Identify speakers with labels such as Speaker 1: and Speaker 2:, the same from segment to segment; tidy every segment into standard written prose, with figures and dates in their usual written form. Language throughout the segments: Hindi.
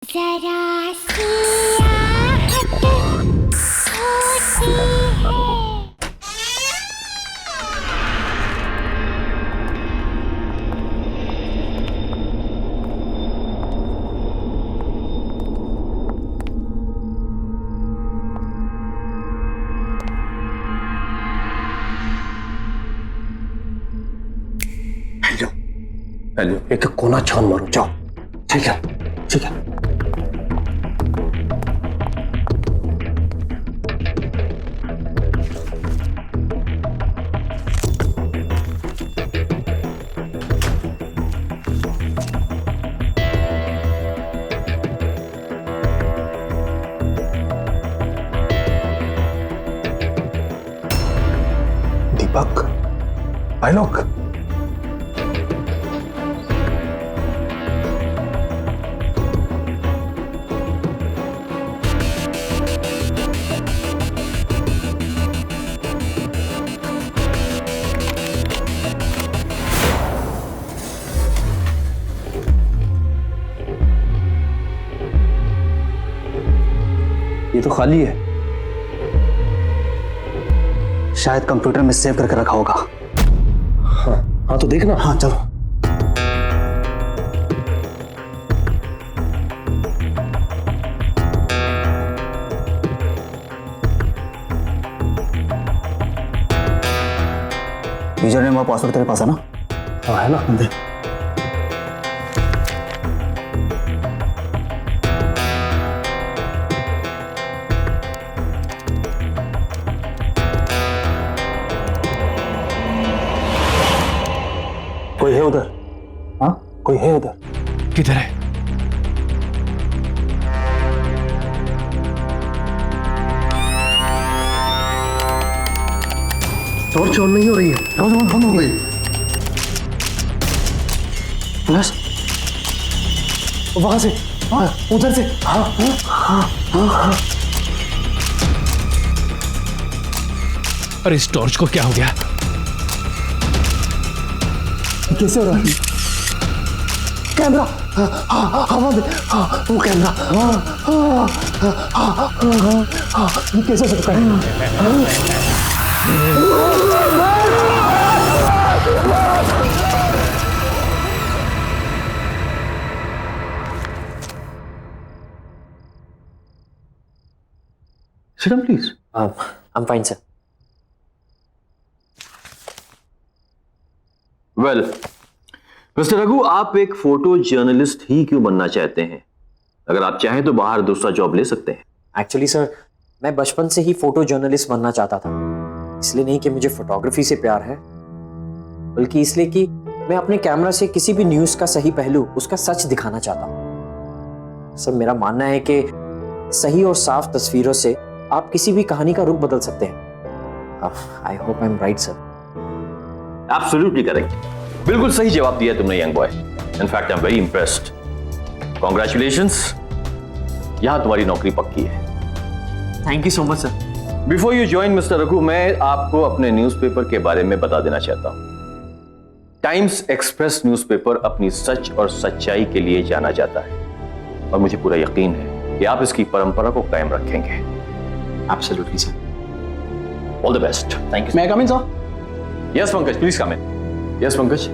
Speaker 1: जरा सी आहट होती है।
Speaker 2: हेलो हेलो, एक कोना छान मारो, जाओ। ठीक है ठीक है। दीपक, आलोक, ये तो खाली है। शायद कंप्यूटर में सेव करके रखा होगा। हाँ हाँ, तो देखना। हाँ चलो। यूजर नेम और पासवर्ड तेरे पास है ना? हाँ है ना, दे। कोई है उधर? हाँ कोई है उधर?
Speaker 3: किधर है?
Speaker 2: टॉर्च ऑन नहीं हो रही है। टॉर्च ऑन बंद हो गई। प्लस वहां से, हाँ उधर से। हाँ हाँ हाँ हाँ हाँ।
Speaker 3: अरे इस टॉर्च को क्या हो गया?
Speaker 2: कैसे हो रहा है? कैमरा, हवा में, वो कैमरा, कैसे हो सकता है? Sit down, please.
Speaker 4: I'm fine, sir.
Speaker 5: Well mister Raghu, आप एक फोटो जर्नलिस्ट ही क्यों बनना चाहते हैं? अगर आप चाहें तो बाहर दूसरा जॉब ले सकते हैं।
Speaker 4: एक्चुअली सर, मैं बचपन से ही फोटो जर्नलिस्ट बनना चाहता था। इसलिए नहीं कि मुझे फोटोग्राफी से प्यार है, बल्कि इसलिए कि मैं अपने कैमरा से किसी भी न्यूज का सही पहलू, उसका सच दिखाना चाहता हूँ। सर, मेरा मानना है कि सही और साफ तस्वीरों से आप किसी भी कहानी का रुख बदल सकते हैं। I hope I am right sir.
Speaker 5: Absolutely correct, बिल्कुल सही जवाब दिया तुमने young boy. In fact I am very impressed. Congratulations, यहां तुम्हारी नौकरी पक्की है।
Speaker 4: Thank you so much sir.
Speaker 5: Before you join mister Raghu, मैं आपको अपने न्यूज़पेपर के बारे में बता देना चाहता हूं। टाइम्स एक्सप्रेस न्यूज़पेपर अपनी सच और सच्चाई के लिए जाना जाता है और मुझे पूरा यकीन है कि आप इसकी परंपरा को कायम रखेंगे।
Speaker 4: Absolutely sir.
Speaker 5: All the best. Thank you.
Speaker 2: मैं come in sir?
Speaker 5: Yes Pankaj, please come in. Yes Pankaj,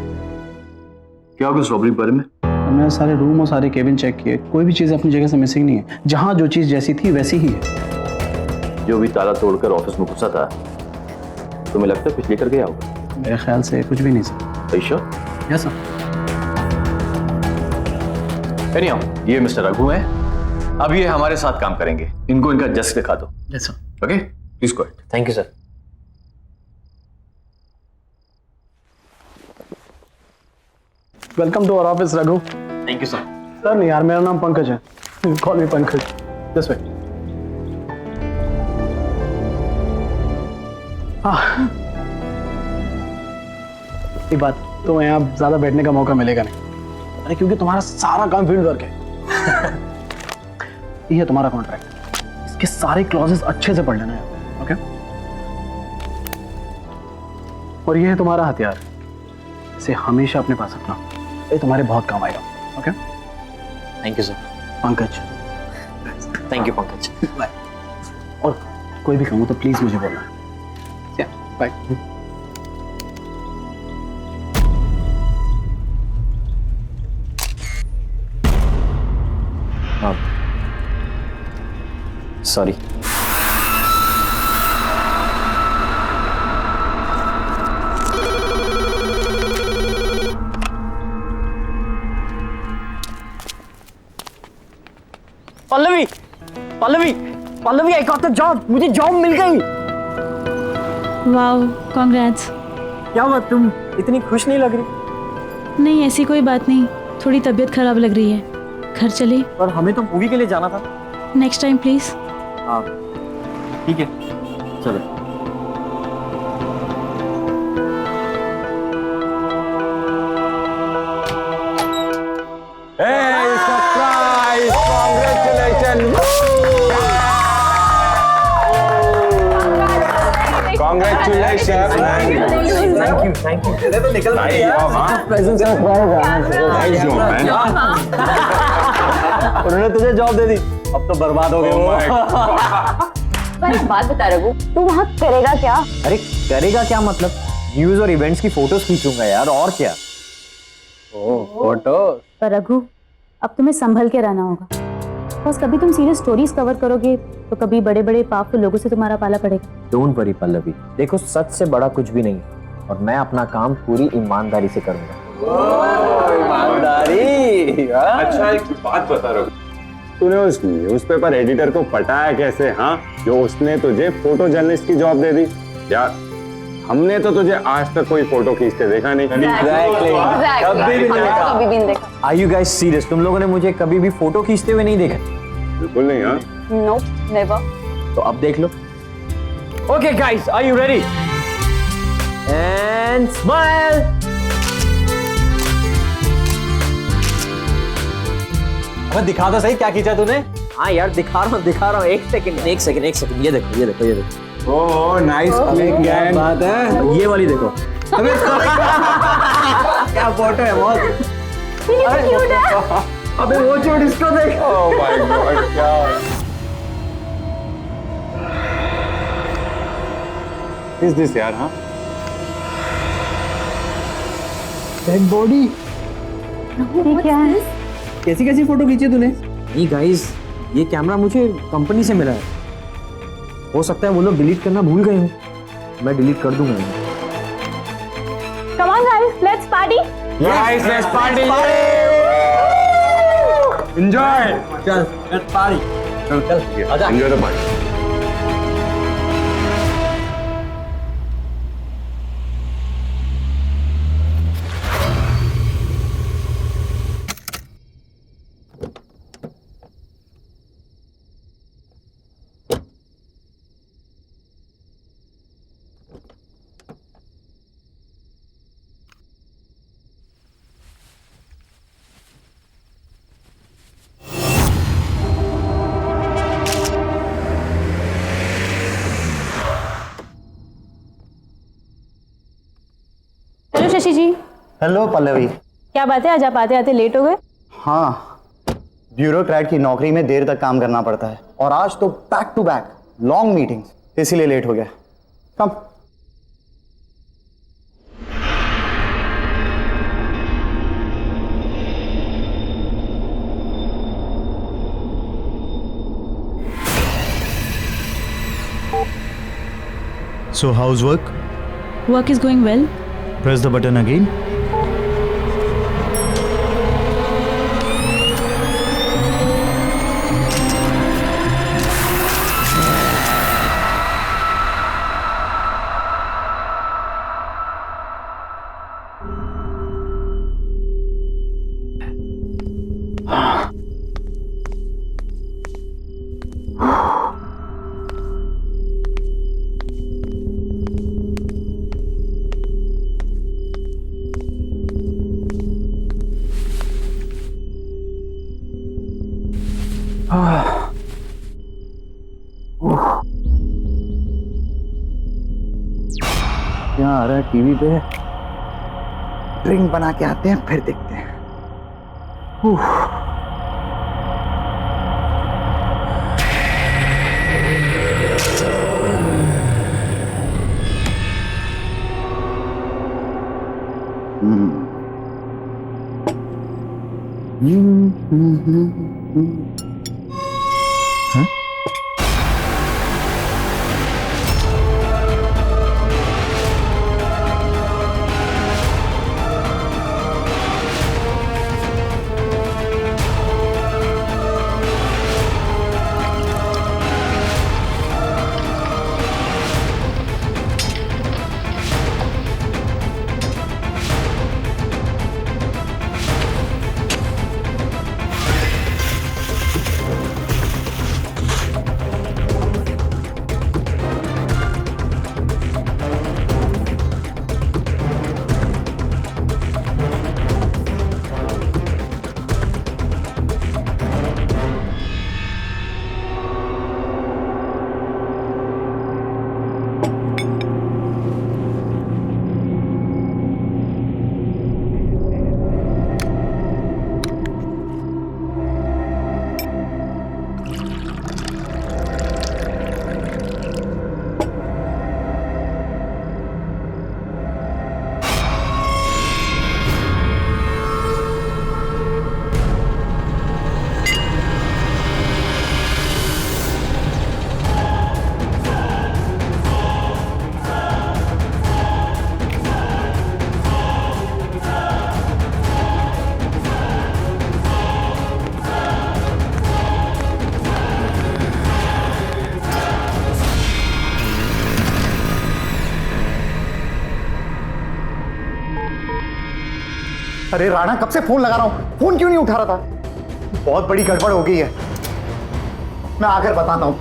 Speaker 5: क्या होगा इस रॉबरी के बारे में?
Speaker 6: हमने सारे रूम और सारे केबिन चेक किए, कोई भी चीज़ अपनी जगह से मिसिंग नहीं है। जहाँ जो चीज़ जैसी थी वैसी ही है।
Speaker 5: जो भी ताला तोड़कर ऑफिस में घुसा था, तुम्हें लगता है कुछ लेकर गया होगा?
Speaker 6: मेरे ख्याल से कुछ भी नहीं sir.
Speaker 5: Sure?
Speaker 6: Yes sir.
Speaker 5: Anyhow, ये मिस्टर रघु हैं। अब ये हमारे साथ काम करेंगे। इनको इनका डेस्क दिखा दो।
Speaker 6: Yes sir.
Speaker 5: Okay, please go ahead.
Speaker 4: Thank you sir.
Speaker 6: Welcome to our office Raghu.
Speaker 4: Thank you sir.
Speaker 6: Sir नहीं यार, मेरा नाम पंकज है। Call me Pankaj. This way. हाँ, एक बात तो यहाँ ज्यादा बैठने का मौका मिलेगा नहीं। अरे क्योंकि तुम्हारा सारा काम फील्ड वर्क है। ये है तुम्हारा कॉन्ट्रैक्ट, इसके सारे क्लॉजेस अच्छे से पढ़ लेना है। ओके? और ये है तुम्हारा हथियार, इसे हमेशा अपने पास रखना, ये तुम्हारे बहुत काम आएगा। Okay?
Speaker 4: Thank you sir.
Speaker 6: Pankaj.
Speaker 4: Thank you Pankaj.
Speaker 6: और कोई भी कहूँ तो प्लीज मुझे बोलना। बाय।
Speaker 4: हाँ sorry.
Speaker 2: Pallavi Pallavi Pallavi, I got the job, मुझे जॉब मिल गई।
Speaker 7: Wow, congrats.
Speaker 4: क्या बात, तुम इतनी खुश नहीं लग रही?
Speaker 7: नहीं, ऐसी कोई बात नहीं, थोड़ी तबीयत खराब लग रही है। घर चले?
Speaker 4: पर हमें तो मूवी के लिए जाना था।
Speaker 7: Next time please.
Speaker 4: हाँ ठीक है, चलो। Thank you. तो निकल उन्होंने तुझे जॉब दे दी, अब तो बर्बाद हो गए वो।
Speaker 8: पर एक बात बता रघु, तू वहाँ करेगा क्या?
Speaker 4: अरे करेगा क्या मतलब, न्यूज और इवेंट्स की फोटोज खींचूंगा यार, और क्या।
Speaker 6: फोटो।
Speaker 8: पर रघु, अब तुम्हें संभल के रहना होगा, बस कभी तुम सीरियस स्टोरीज कवर करोगे तो कभी बड़े बड़े पावरफुल लोगों से तुम्हारा पाला पड़ेगा।
Speaker 4: डोंट वरी पल्लवी, देखो सच से बड़ा कुछ भी नहीं और मैं अपना काम पूरी ईमानदारी से करूंगा।
Speaker 6: ईमानदारी।
Speaker 9: अच्छा एक बात बता रहा हूँ, तूने उस न्यूज़पेपर एडिटर को पटाया कैसे? हाँ, जो उसने तुझे फोटो जर्नलिस्ट की जॉब दे दी यार। हमने तो तुझे आज तक कोई फोटो खींचते देखा नहीं।
Speaker 8: कभी भी नहीं देखा।
Speaker 4: Are you guys serious? तुम लोगों ने मुझे कभी भी फोटो खींचते हुए नहीं देखा?
Speaker 9: बिल्कुल नहीं। हाँ
Speaker 8: नो, नेवर।
Speaker 4: तो अब देख लो। Okay guys, are you ready? And smile.
Speaker 2: अब दिखा दो सही क्या खींचा तूने।
Speaker 4: हाँ यार दिखा रहा हूँ। एक सेकंड। ये देखो।
Speaker 9: ओह नाइस क्लिक यार,
Speaker 2: बात है।
Speaker 4: ये वाली देखो।
Speaker 2: क्या फोटो है बहुत।
Speaker 4: अबे वो छोड़, इसको देख।
Speaker 9: ओह माय गॉड, क्या इज दिस यार? हाँ
Speaker 2: डेड बॉडी।
Speaker 8: क्या है?
Speaker 2: कैसी कैसी फोटो खींची तूने?
Speaker 4: नहीं गाइस, ये कैमरा मुझे कंपनी से मिला है, हो सकता है वो लोग डिलीट करना भूल गए हों। मैं डिलीट कर दूंगा।
Speaker 8: Come on guys, let's party.
Speaker 9: Guys let's party, enjoy.
Speaker 2: चल लेट्स पार्टी। चल आजा।
Speaker 9: Enjoy the party.
Speaker 8: Hello Shashi ji.
Speaker 2: Hello Pallavi.
Speaker 8: क्या बात है, आज आप आते आते लेट हो गए?
Speaker 2: हाँ, ब्यूरोक्रेट की नौकरी में देर तक काम करना पड़ता है और आज तो back to back long meetings, इसीलिए लेट हो गया। कम।
Speaker 10: So how's work?
Speaker 7: Work is going well.
Speaker 10: Press the button again.
Speaker 2: यहाँ आ रहा है टीवी पे, ड्रिंक बना के आते हैं फिर देखते हैं। अरे राणा, कब से फोन लगा रहा हूं, फोन क्यों नहीं उठा रहा था? बहुत बड़ी गड़बड़ हो गई है, मैं आकर बताता हूं।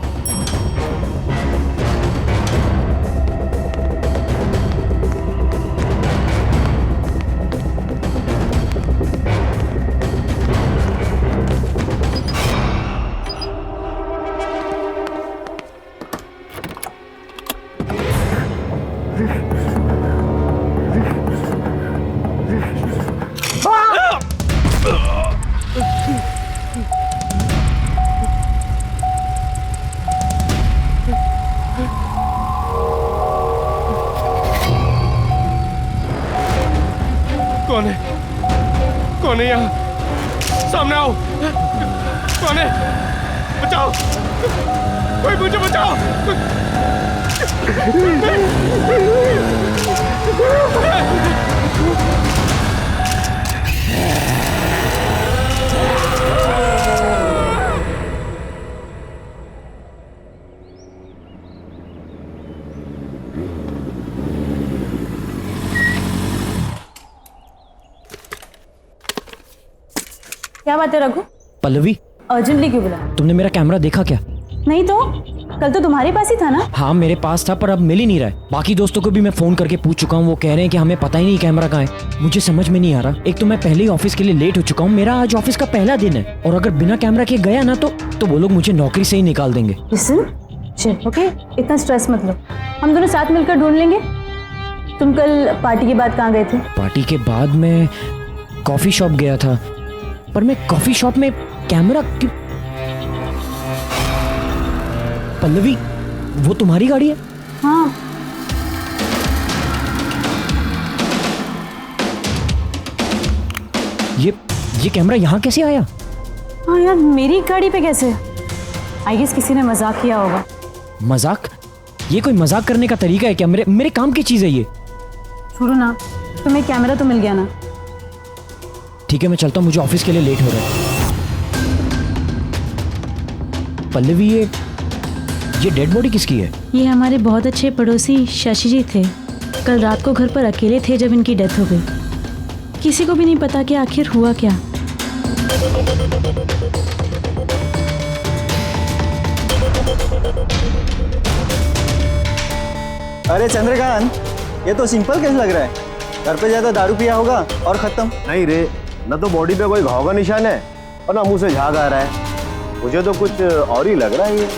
Speaker 3: कौन है? कौन है यहाँ? सामने आओ। कौन है? बचाओ, कोई मुझे बचाओ।
Speaker 8: क्या बात है रघु?
Speaker 4: पल्लवी,
Speaker 8: अर्जेंटली क्यों बुला?
Speaker 4: तुमने मेरा कैमरा देखा क्या?
Speaker 8: नहीं तो कल तो तुम्हारे पास ही था ना?
Speaker 4: हाँ मेरे पास था, पर अब मिल ही नहीं रहा है। बाकी दोस्तों को भी मैं फोन करके पूछ चुका हूँ, वो कह रहे हैं कि हमें पता ही नहीं कैमरा कहाँ है। मुझे समझ में नहीं आ रहा। एक तो मैं पहले ही ऑफिस के लिए लेट हो चुका हूँ, मेरा आज ऑफिस का पहला दिन है, और अगर बिना कैमरा के गया ना तो वो लोग मुझे नौकरी से ही निकाल देंगे।
Speaker 8: लिसन, चल ओके, इतना स्ट्रेस मत लो, हम दोनों साथ मिलकर ढूंढ लेंगे। तुम कल पार्टी के बाद कहाँ गए थे?
Speaker 4: पार्टी के बाद मैं कॉफी शॉप गया था, पर मैं कॉफी शॉप में कैमरा क्यों? पल्लवी, वो तुम्हारी गाड़ी है?
Speaker 8: हाँ।
Speaker 4: ये कैमरा यहाँ कैसे आया?
Speaker 8: हाँ यार, मेरी गाड़ी पे कैसे? आई गेस किसी ने मजाक किया होगा।
Speaker 4: मजाक? ये कोई मजाक करने का तरीका है क्या? मेरे काम की चीज है ये।
Speaker 8: छोड़ो ना, तुम्हें कैमरा तो मिल गया ना।
Speaker 4: ठीक है, मैं चलता हूँ, मुझे ऑफिस के लिए लेट हो रहा है। पल्लवी, ये डेड बॉडी किसकी है?
Speaker 7: ये हमारे बहुत अच्छे पड़ोसी शशि जी थे। कल रात को घर पर अकेले थे जब इनकी डेथ हो गई। किसी को भी नहीं पता कि आखिर हुआ क्या।
Speaker 2: अरे चंद्रकांत, ये तो सिंपल केस लग रहा है। घर पे ज्यादा दारू पिया होगा और खत्म।
Speaker 9: नहीं रे, न तो बॉडी पे कोई घाव का निशान है और ना मुंह से झाग आ रहा है। मुझे तो कुछ और ही लग रहा है ये।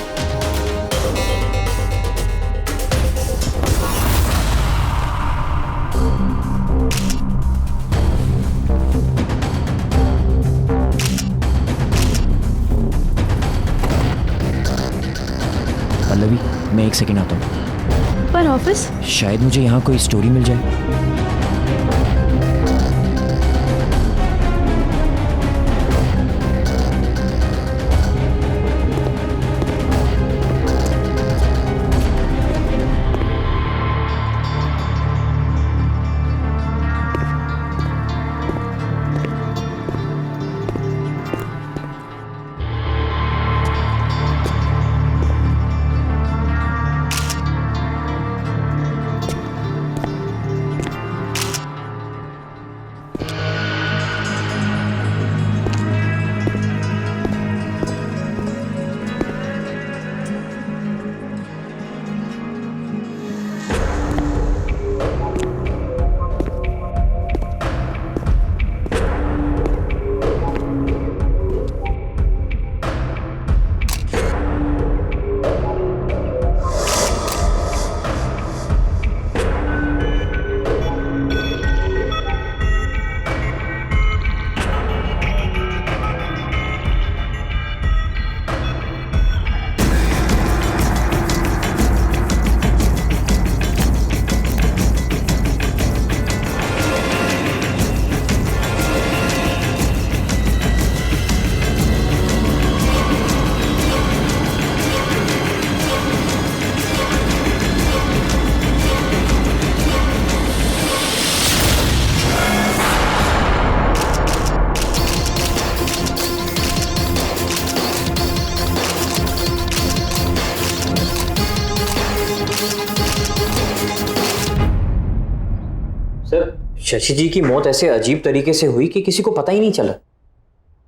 Speaker 4: पल्लवी, मैं 1 सेकंड आता हूँ।
Speaker 7: पर ऑफिस?
Speaker 4: शायद मुझे यहाँ कोई स्टोरी मिल जाए। शशि जी की मौत ऐसे अजीब तरीके से हुई कि किसी को पता ही नहीं चला।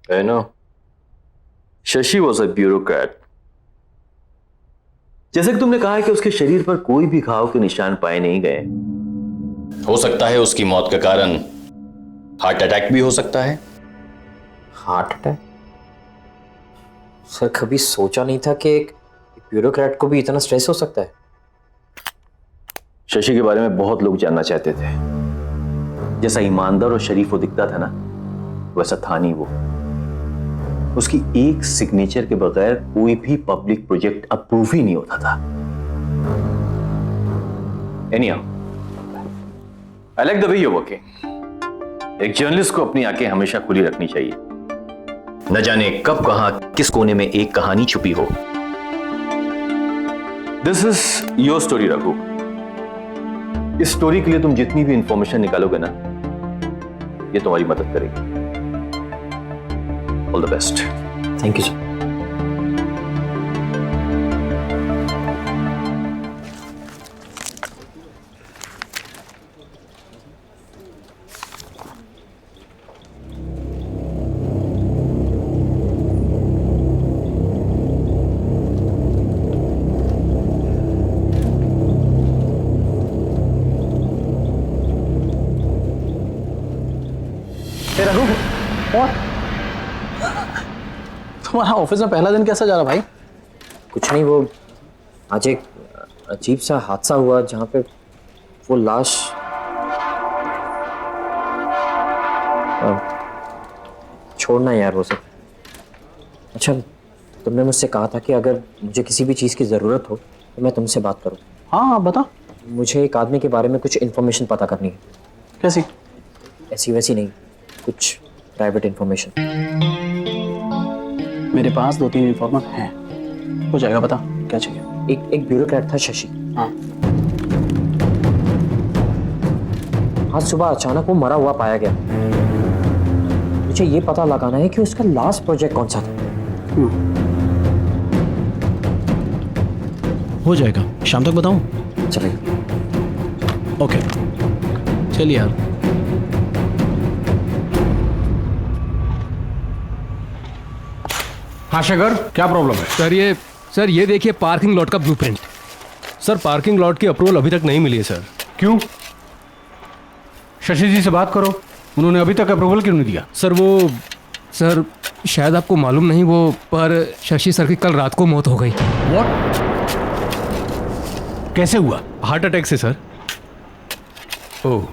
Speaker 5: I know. Shashi was a bureaucrat. जैसे कि तुमने कहा है कि उसके शरीर पर कोई भी घाव के निशान पाए नहीं गए, हो सकता है उसकी मौत का कारण हार्ट अटैक भी हो सकता है।
Speaker 4: Heart attack? सर कभी सोचा नहीं था कि एक ब्यूरोक्रेट को भी इतना स्ट्रेस हो सकता है।
Speaker 5: शशि के बारे में बहुत लोग जानना चाहते थे। जैसा ईमानदार और शरीफ वो दिखता था ना, वैसा था नहीं वो। उसकी एक सिग्नेचर के बगैर कोई भी पब्लिक प्रोजेक्ट अप्रूव ही नहीं होता था। Anyhow, I like the way you're working. एक जर्नलिस्ट को अपनी आंखें हमेशा खुली रखनी चाहिए। न जाने कब कहां किस कोने में एक कहानी छुपी हो। This is your story Raghu. इस स्टोरी के लिए तुम जितनी भी इंफॉर्मेशन निकालोगे ना, ये तुम्हारी मदद करेगी। All the best.
Speaker 4: Thank you sir.
Speaker 6: Raghu, और तुम्हारा ऑफिस में पहला दिन कैसा जा रहा भाई?
Speaker 4: कुछ नहीं, वो आज एक अजीब सा हादसा हुआ जहाँ पे वो लाश छोड़ना यार वो सब। अच्छा, तुमने मुझसे कहा था कि अगर मुझे किसी भी चीज़ की ज़रूरत हो तो मैं तुमसे बात करूं।
Speaker 6: हाँ बता।
Speaker 4: मुझे एक आदमी के बारे में कुछ इन्फॉर्मेशन पता करनी है।
Speaker 6: कैसी?
Speaker 4: ऐसी वैसी नहीं, कुछ प्राइवेट इन्फॉर्मेशन।
Speaker 6: मेरे पास 2-3 इन्फॉर्मर हैं, हो जाएगा। बता क्या चाहिए?
Speaker 4: एक ब्यूरोक्रेट था शशि।
Speaker 6: हाँ।
Speaker 4: आज सुबह अचानक वो मरा हुआ पाया गया। मुझे ये पता लगाना है कि उसका लास्ट प्रोजेक्ट कौन सा था।
Speaker 3: हो जाएगा, शाम तक बताऊं?
Speaker 4: चलेगा।
Speaker 3: ओके, चलिए यार।
Speaker 11: हाँ शेखर, क्या प्रॉब्लम है?
Speaker 3: सर ये देखिए पार्किंग लॉट का ब्लूप्रिंट। सर पार्किंग लॉट की अप्रूवल अभी तक नहीं मिली है सर।
Speaker 11: क्यों? शशि जी से बात करो, उन्होंने अभी तक अप्रूवल क्यों नहीं दिया?
Speaker 3: सर शायद आपको मालूम नहीं, वो पर शशि सर की कल रात को मौत हो गई।
Speaker 11: व्हाट? कैसे हुआ?
Speaker 3: हार्ट अटैक से सर।
Speaker 11: ओह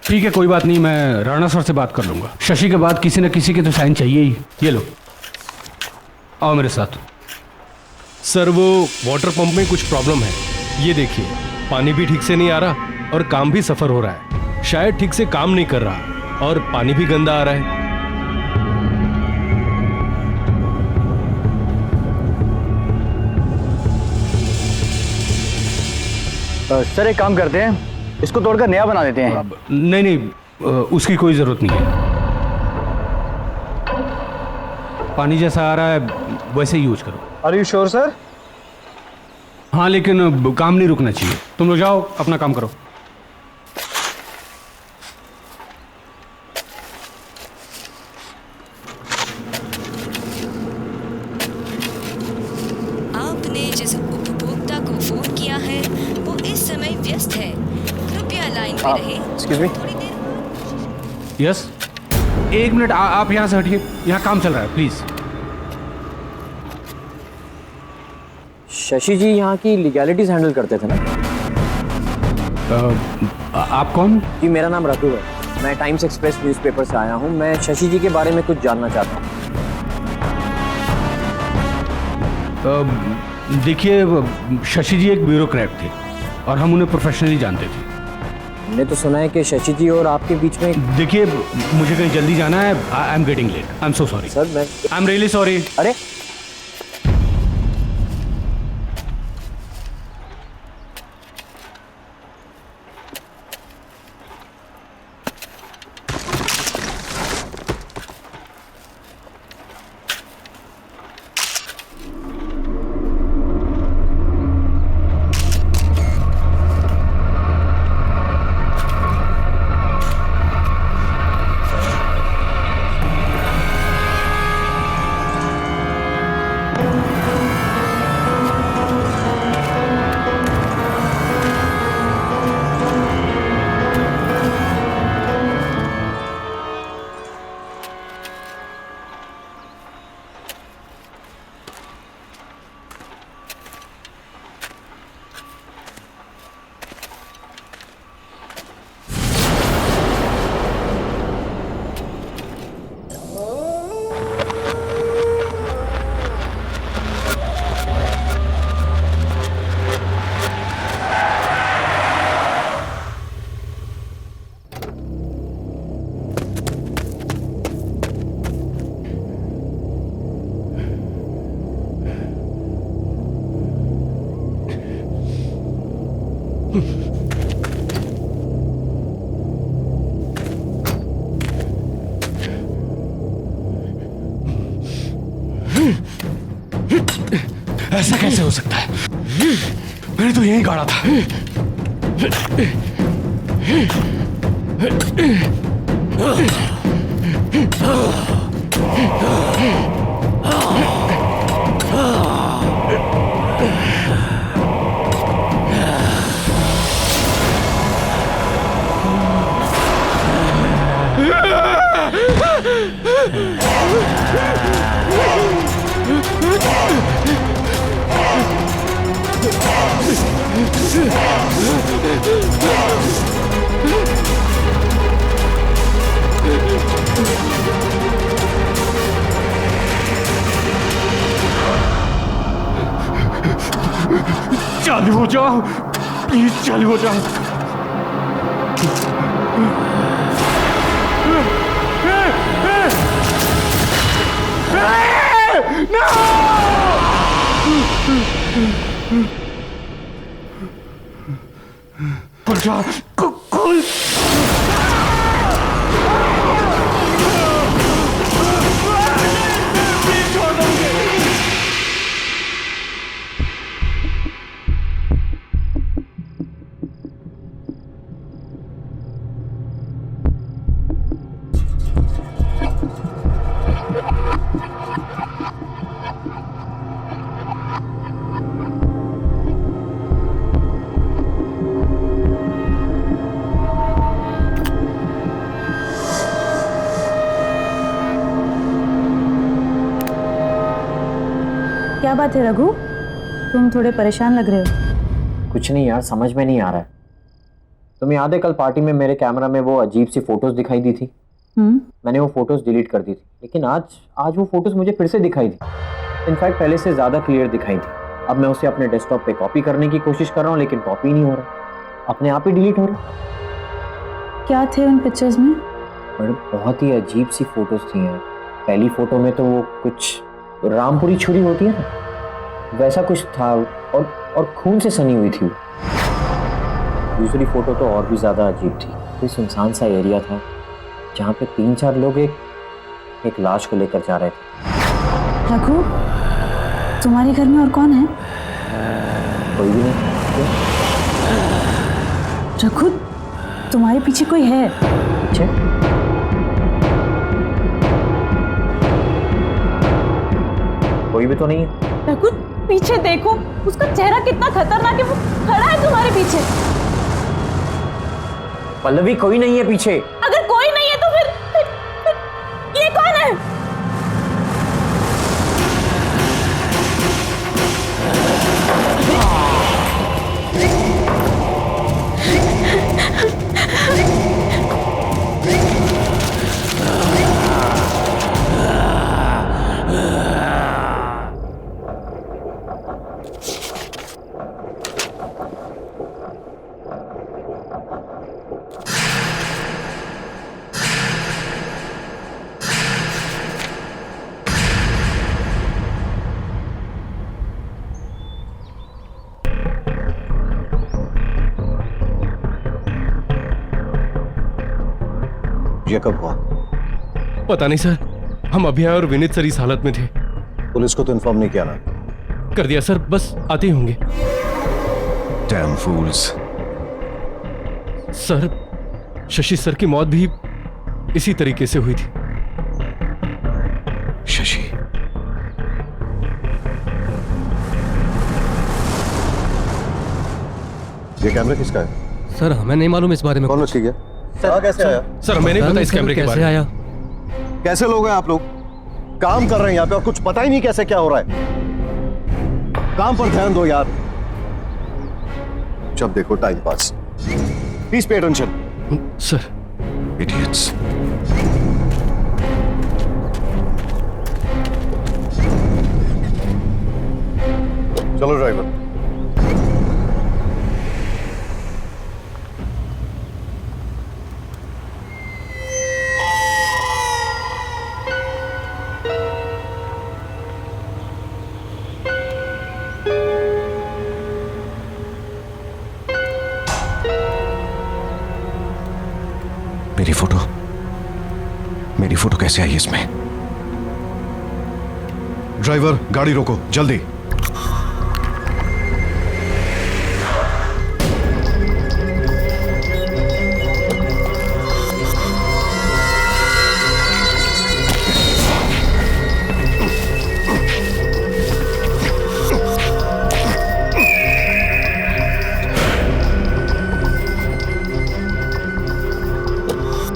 Speaker 11: ठीक है, कोई बात नहीं, मैं राणा सर से बात कर लूंगा। शशि के बाद किसी न किसी के तो साइन चाहिए ही। ये लो, आओ मेरे साथ।
Speaker 3: सर वो वाटर पंप में कुछ प्रॉब्लम है। ये देखिए, पानी भी ठीक से नहीं आ रहा और काम भी सफर हो रहा है। शायद ठीक से काम नहीं कर रहा और पानी भी गंदा आ रहा है।
Speaker 2: सर एक काम करते हैं, इसको तोड़कर नया बना देते हैं।
Speaker 11: नहीं, उसकी कोई जरूरत नहीं है। पानी जैसा आ रहा है वैसे ही यूज करो।
Speaker 2: Are you sure sir?
Speaker 11: हाँ, लेकिन काम नहीं रुकना चाहिए। तुम लोग जाओ, अपना काम करो।
Speaker 12: आपने जिस उपभोक्ता को फोन किया है वो इस समय व्यस्त है, कृपया लाइन पे रहें।
Speaker 2: Excuse me.
Speaker 12: थोड़ी देर
Speaker 11: यस, एक मिनट, आप यहाँ से हटिए, यहाँ काम चल रहा है, प्लीज।
Speaker 4: शशि जी यहाँ की लीगैलिटीज हैंडल करते थे ना?
Speaker 11: आप कौन?
Speaker 4: जी मेरा नाम रघु है, मैं टाइम्स एक्सप्रेस न्यूज़पेपर से आया हूँ। मैं शशि जी के बारे में कुछ जानना चाहता हूँ।
Speaker 11: देखिए, शशि जी एक ब्यूरोक्रेट थे और हम उन्हें प्रोफेशनली जानते थे।
Speaker 4: हमने तो सुना है कि शशि जी और आपके बीच में।
Speaker 11: देखिए, मुझे कहीं जल्दी जाना है। I am getting late, I am so sorry
Speaker 4: sir. मैं
Speaker 11: आई एम रियली सॉरी।
Speaker 4: अरे
Speaker 11: ऐसा कैसे हो सकता है? मैंने तो यही गाड़ा था। चालू हो जाओ प्लीज, चालू हो जाओ। खुल जा, खुल।
Speaker 8: क्या बात है रघु, तुम थोड़े परेशान लग रहे हो।
Speaker 4: कुछ नहीं यार, समझ में नहीं आ रहा है। तुम्हें याद है कल पार्टी में मेरे कैमरा में वो अजीब सी फोटोज दिखाई दी थी? मैंने वो फोटोज डिलीट कर दी थी, लेकिन आज वो फोटोज मुझे फिर से दिखाई दी। इनफैक्ट पहले से ज्यादा क्लियर दिखाई थी। अब मैं उसे अपने डेस्कटॉप पे कॉपी करने की कोशिश कर रहा हूँ, लेकिन कॉपी नहीं हो रहा, अपने आप ही डिलीट हो रहा।
Speaker 8: क्या थे उन पिक्चर्स में?
Speaker 4: बड़े बहुत ही अजीब सी फोटोज थी यार। पहली फोटो में तो वो कुछ रामपुरी छुरी होती है ना, वैसा कुछ था, और खून से सनी हुई थी। दूसरी फोटो तो और भी ज्यादा अजीब थी। कोई सुनसान सा एरिया था जहाँ पे 3-4 लोग एक लाश को लेकर जा रहे थे।
Speaker 8: रघु, तुम्हारे घर में और कौन है?
Speaker 4: कोई भी नहीं।
Speaker 8: रघु, तुम्हारे पीछे कोई है?
Speaker 4: पीछे? कोई भी तो नहीं है।
Speaker 8: रघु, पीछे देखो, उसका चेहरा कितना खतरनाक है, वो खड़ा है तुम्हारे पीछे।
Speaker 4: पल्लवी, कोई नहीं है पीछे।
Speaker 8: अगर कोई नहीं है तो फिर ये कौन है?
Speaker 13: ये कब हुआ?
Speaker 3: पता नहीं सर, हम अभी आए और विनीत सर इस हालत में थे।
Speaker 13: पुलिस को तो इन्फॉर्म नहीं किया ना?
Speaker 3: कर दिया सर, बस आते ही होंगे।
Speaker 13: Damn fools.
Speaker 3: Sir, Shashi sir की मौत भी इसी तरीके से हुई थी।
Speaker 13: शशि? ये कैमरा किसका है?
Speaker 14: सर, हमें नहीं मालूम इस बारे में।
Speaker 13: कौन ठीक है? कैसे आया?
Speaker 3: सर, हमें नहीं पता इस कैमरे के बारे में।
Speaker 14: आया?
Speaker 13: कैसे लोग हैं आप लोग? काम कर रहे हैं यहाँ पे और कुछ पता ही नहीं कैसे क्या हो रहा है। काम पर ध्यान दो यार। जब देखो time pass. Please pay attention.
Speaker 3: Sir.
Speaker 13: Idiots. चलो ड्राइवर। मेरी फोटो कैसे आई इसमें? ड्राइवर, गाड़ी रोको जल्दी।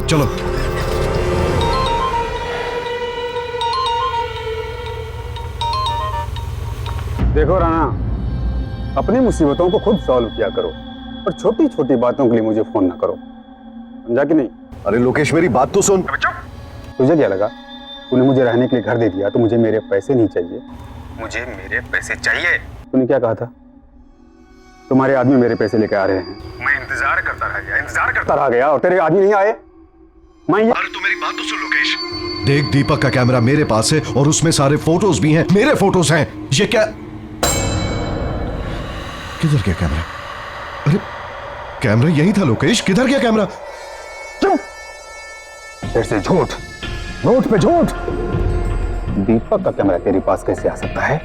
Speaker 13: चलो।
Speaker 9: देखो राणा, अपनी मुसीबतों को खुद सॉल्व किया करो और छोटी छोटी बातों के लिए मुझे फोन ना करो, समझा कि नहीं?
Speaker 13: अरे लोकेश, मेरी बात तो सुन।
Speaker 9: तुझे क्या लगा तूने मुझे रहने के लिए घर दे दिया तो मुझे मेरे पैसे नहीं चाहिए? मुझे मेरे पैसे चाहिए। तूने क्या कहा था? तुम्हारे आदमी मेरे पैसे लेके आ रहे हैं। मैं इंतजार करता रह गया और तेरे आदमी नहीं आए।
Speaker 13: अरे तू मेरी बात तो सुन लोकेश। देख, दीपक का कैमरा मेरे पास है और उसमें सारे फोटोज भी हैं, मेरे फोटोज हैं। ये क्या? किधर गया कैमरा? अरे कैमरा यही था लोकेश, किधर गया कैमरा?
Speaker 9: फिर से झूठ, झूठ पे झूठ। दीपक का कैमरा तेरे पास कैसे आ सकता है?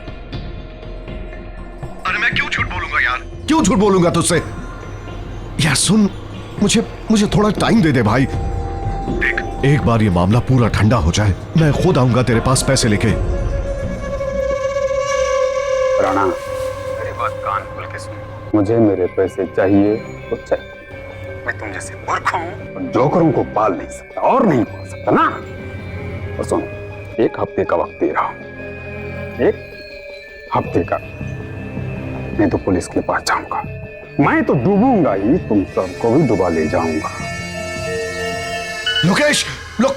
Speaker 13: अरे मैं क्यों झूठ बोलूंगा यार, क्यों झूठ बोलूंगा तुझसे? यार सुन, मुझे थोड़ा टाइम दे दे भाई। देख, एक बार ये मामला पूरा ठंडा हो जाए, मैं खुद आऊंगा तेरे पास पैसे लेके।
Speaker 9: राणा, मेरी बात कान खोल के सुन। मुझे मेरे पैसे चाहिए तो चाहिए। मैं तुम जैसे मूर्ख हूं और जोकरों को पाल नहीं सकता और नहीं पाल सकता ना। और सुन, 1 हफ्ते का वक्त दे रहा हूं, 1 हफ्ते का। नहीं तो पुलिस के पास जाऊंगा। मैं तो डूबूंगा ही, तुम सबको भी डुबा ले जाऊंगा।
Speaker 13: लोकेश, लोक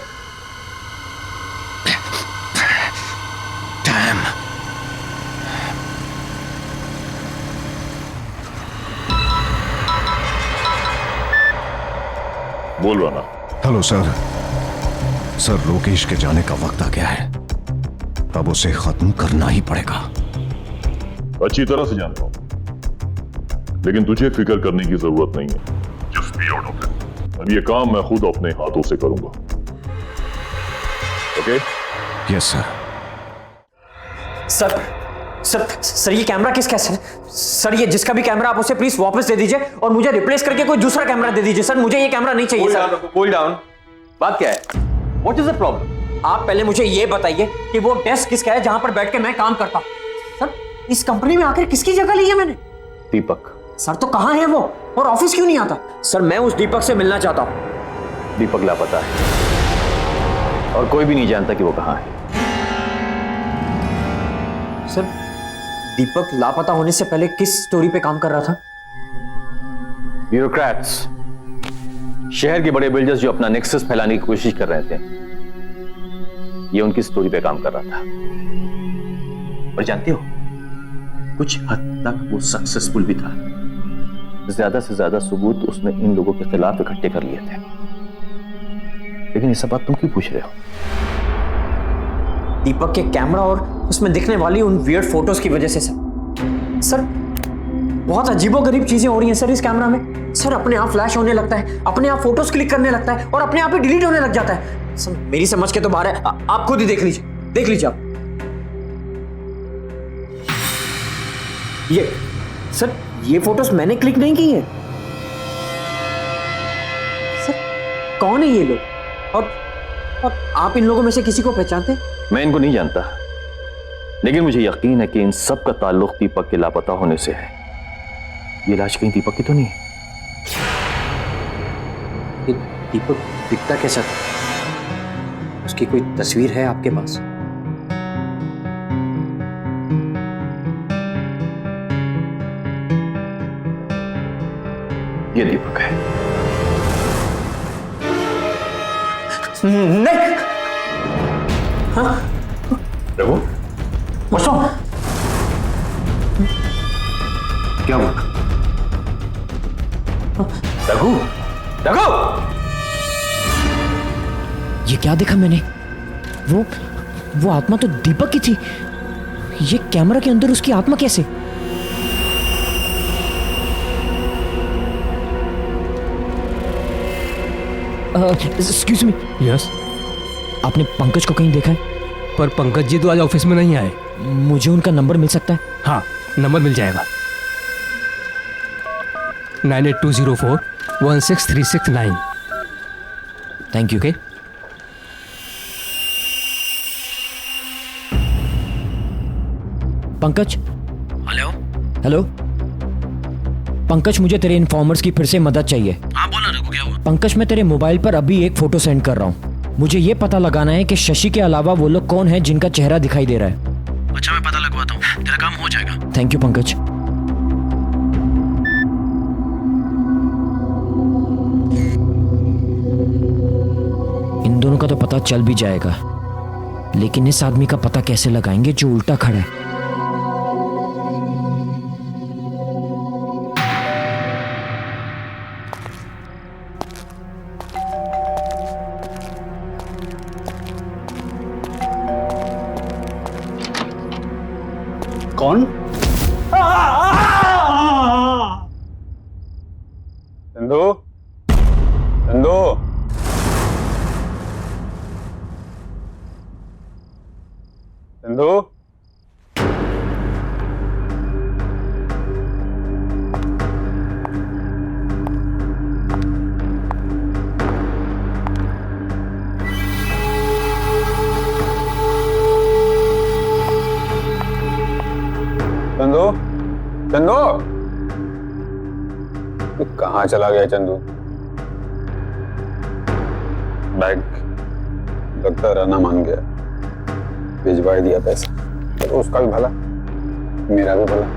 Speaker 13: डैम।
Speaker 14: बोल रहा ना।
Speaker 13: Hello sir. सर, लोकेश के जाने का वक्त आ गया है, अब उसे खत्म करना ही पड़ेगा।
Speaker 14: अच्छी तरह से जानता हूं, लेकिन तुझे फिक्र करने की जरूरत नहीं है। Just be out of it. अब ये काम मैं खुद अपने हाथों से करूंगा। ओके?
Speaker 13: Yes sir.
Speaker 4: सर ये कैमरा किसका है? सर ये जिसका भी कैमरा, आप उसे प्लीज वापस दे दीजिए और मुझे रिप्लेस करके कोई दूसरा कैमरा दे दीजिए। सर मुझे ये कैमरा नहीं चाहिए। Sir
Speaker 5: cool down. बात क्या है? What is the problem?
Speaker 4: आप पहले मुझे ये बताइए कि वो डेस्क किसका है जहां पर बैठ के मैं काम करता हूं? सर इस कंपनी में आखिर किसकी जगह ली है मैंने?
Speaker 5: दीपक।
Speaker 4: सर तो कहां है वो और ऑफिस क्यों नहीं आता? सर मैं उस दीपक से मिलना चाहता हूं।
Speaker 5: दीपक लापता है और कोई भी नहीं जानता कि वो कहां है।
Speaker 4: सर दीपक लापता होने से पहले किस स्टोरी पे काम कर रहा था?
Speaker 5: ब्यूरोक्रेट्स, शहर के बड़े बिल्डर्स जो अपना नेक्सस फैलाने की कोशिश कर रहे थे, ये उनकी स्टोरी पे काम कर रहा था। और जानते हो, कुछ हद तक वो सक्सेसफुल भी था। ज्यादा से ज्यादा सबूत उसने इन लोगों के खिलाफ इकट्ठे कर लिए थे। लेकिन ये सब बात तुम क्यों पूछ रहे हो?
Speaker 4: दीपक के कैमरा और उसमें दिखने वाली उन वियर्ड फोटोज की वजह से सर बहुत अजीबोगरीब चीजें हो रही हैं सर इस कैमरा में। सर अपने आप फ्लैश होने लगता है, अपने आप फोटोज क्लिक करने लगता है और अपने आप ही डिलीट होने लग जाता है। सर मेरी समझ के तो बाहर है, आप खुद ही देख लीजिए आप। ये सर ये फोटोज मैंने क्लिक नहीं की है। सर कौन है ये लोग और आप इन लोगों में से किसी को पहचानते?
Speaker 5: मैं इनको नहीं जानता, लेकिन मुझे यकीन है कि इन सब का ताल्लुक दीपक के लापता होने से है। ये लाश कहीं दीपक की तो नहीं?
Speaker 4: दीपक दिखता कैसा था? उसकी कोई तस्वीर है आपके पास?
Speaker 5: ये दीपक है।
Speaker 4: नहीं। हाँ?
Speaker 5: रघु, क्या हुआ? रघु,
Speaker 4: ये क्या देखा मैंने? वो आत्मा तो दीपक की थी। ये कैमरा के अंदर उसकी आत्मा कैसे? Excuse me.
Speaker 3: यस।
Speaker 4: आपने पंकज को कहीं देखा है?
Speaker 11: पर पंकज जी तो आज ऑफिस में नहीं आए।
Speaker 4: मुझे उनका नंबर मिल सकता है?
Speaker 11: हाँ, नंबर मिल जाएगा। 9820416369।
Speaker 4: Thank you.
Speaker 11: Okay.
Speaker 4: Pankaj. Hello hello Pankaj, मुझे तेरे इन्फॉर्मर्स की फिर से मदद चाहिए।
Speaker 10: हाँ बोला रघु, क्या हुआ?
Speaker 4: पंकज, मैं तेरे मोबाइल पर अभी एक फोटो सेंड कर रहा हूँ। मुझे ये पता लगाना है कि शशि के अलावा वो लोग कौन है जिनका चेहरा दिखाई दे रहा है।
Speaker 10: अच्छा, मैं पता लगवाता हूँ, तेरा काम हो जाएगा।
Speaker 4: Thank you Pankaj. इन दोनों का तो पता चल भी जाएगा, लेकिन इस आदमी का पता कैसे लगाएंगे जो उल्टा खड़ा है?
Speaker 2: कौन?
Speaker 9: चंदू, चंदू, चंदू, चंदू, चंदू, तू कहाँ चला गया चंदू? बैग लगता है राना मान गया, भिजवा दिया पैसा। तो उसका भी भला, मेरा भी भला।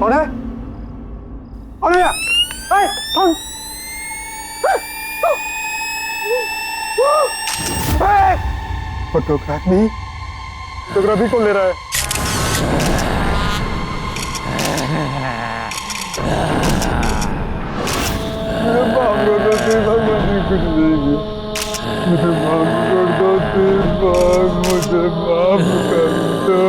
Speaker 2: कौन है? कौन है? कौन? फोटोग्राफी? फोटोग्राफी कौन ले रहा है? मुझे माफ कर दो, भगवान जी कुछ नहीं किया। मुझे माफ कर दो, मुझे माफ कर दो।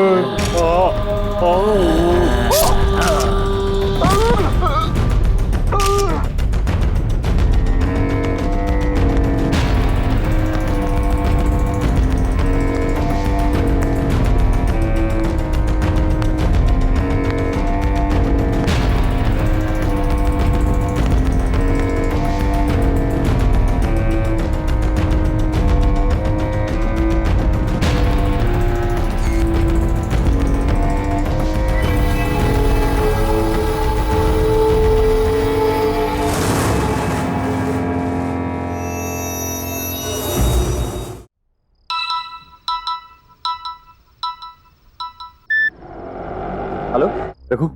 Speaker 4: हेलो
Speaker 2: रघु।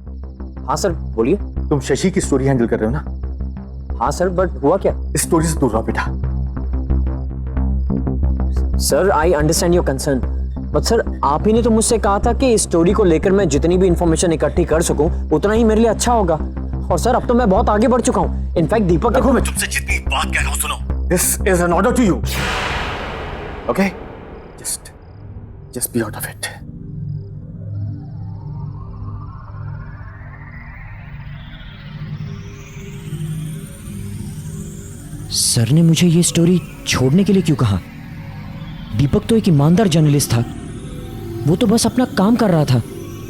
Speaker 4: हाँ सर, बोलिए।
Speaker 2: तुम शशि की स्टोरी हैंडल कर रहे हो ना?
Speaker 4: हाँ सर, बट हुआ क्या?
Speaker 2: इस स्टोरी से दूर रहो बेटा।
Speaker 4: Sir, I understand your concern, but sir आप ही ने तो मुझसे कहा था कि इस स्टोरी को लेकर मैं जितनी भी इंफॉर्मेशन इकट्ठी कर सकूं उतना ही मेरे लिए अच्छा होगा। और सर अब तो मैं बहुत आगे बढ़ चुका हूं। इनफैक्ट दीपक,
Speaker 2: देखो मैं तुमसे जितनी बात कह रहा हूं सुनो। This is an order to you, okay? Just be out of it.
Speaker 4: Sir ने मुझे ये स्टोरी छोड़ने के लिए क्यों कहा? दीपक तो एक ईमानदार जर्नलिस्ट था, वो तो बस अपना काम कर रहा था।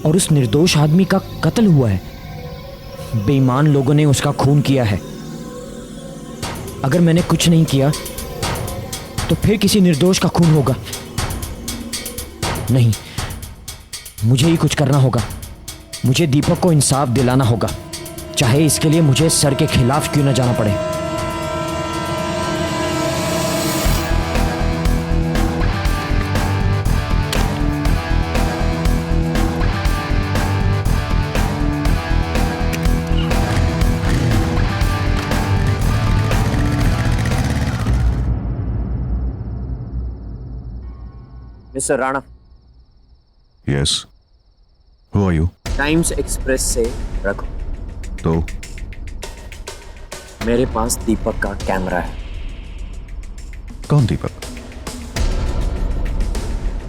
Speaker 4: और उस निर्दोष आदमी का कत्ल हुआ है। बेईमान लोगों ने उसका खून किया है। अगर मैंने कुछ नहीं किया तो फिर किसी निर्दोष का खून होगा। नहीं, मुझे ही कुछ करना होगा। मुझे दीपक को इंसाफ दिलाना होगा, चाहे इसके लिए मुझे सर के खिलाफ क्यों न जाना पड़े। Mister Rana.
Speaker 13: Yes, who are you?
Speaker 4: Times Express से रखो।
Speaker 13: तो
Speaker 4: मेरे पास दीपक का कैमरा है।
Speaker 13: कौन दीपक?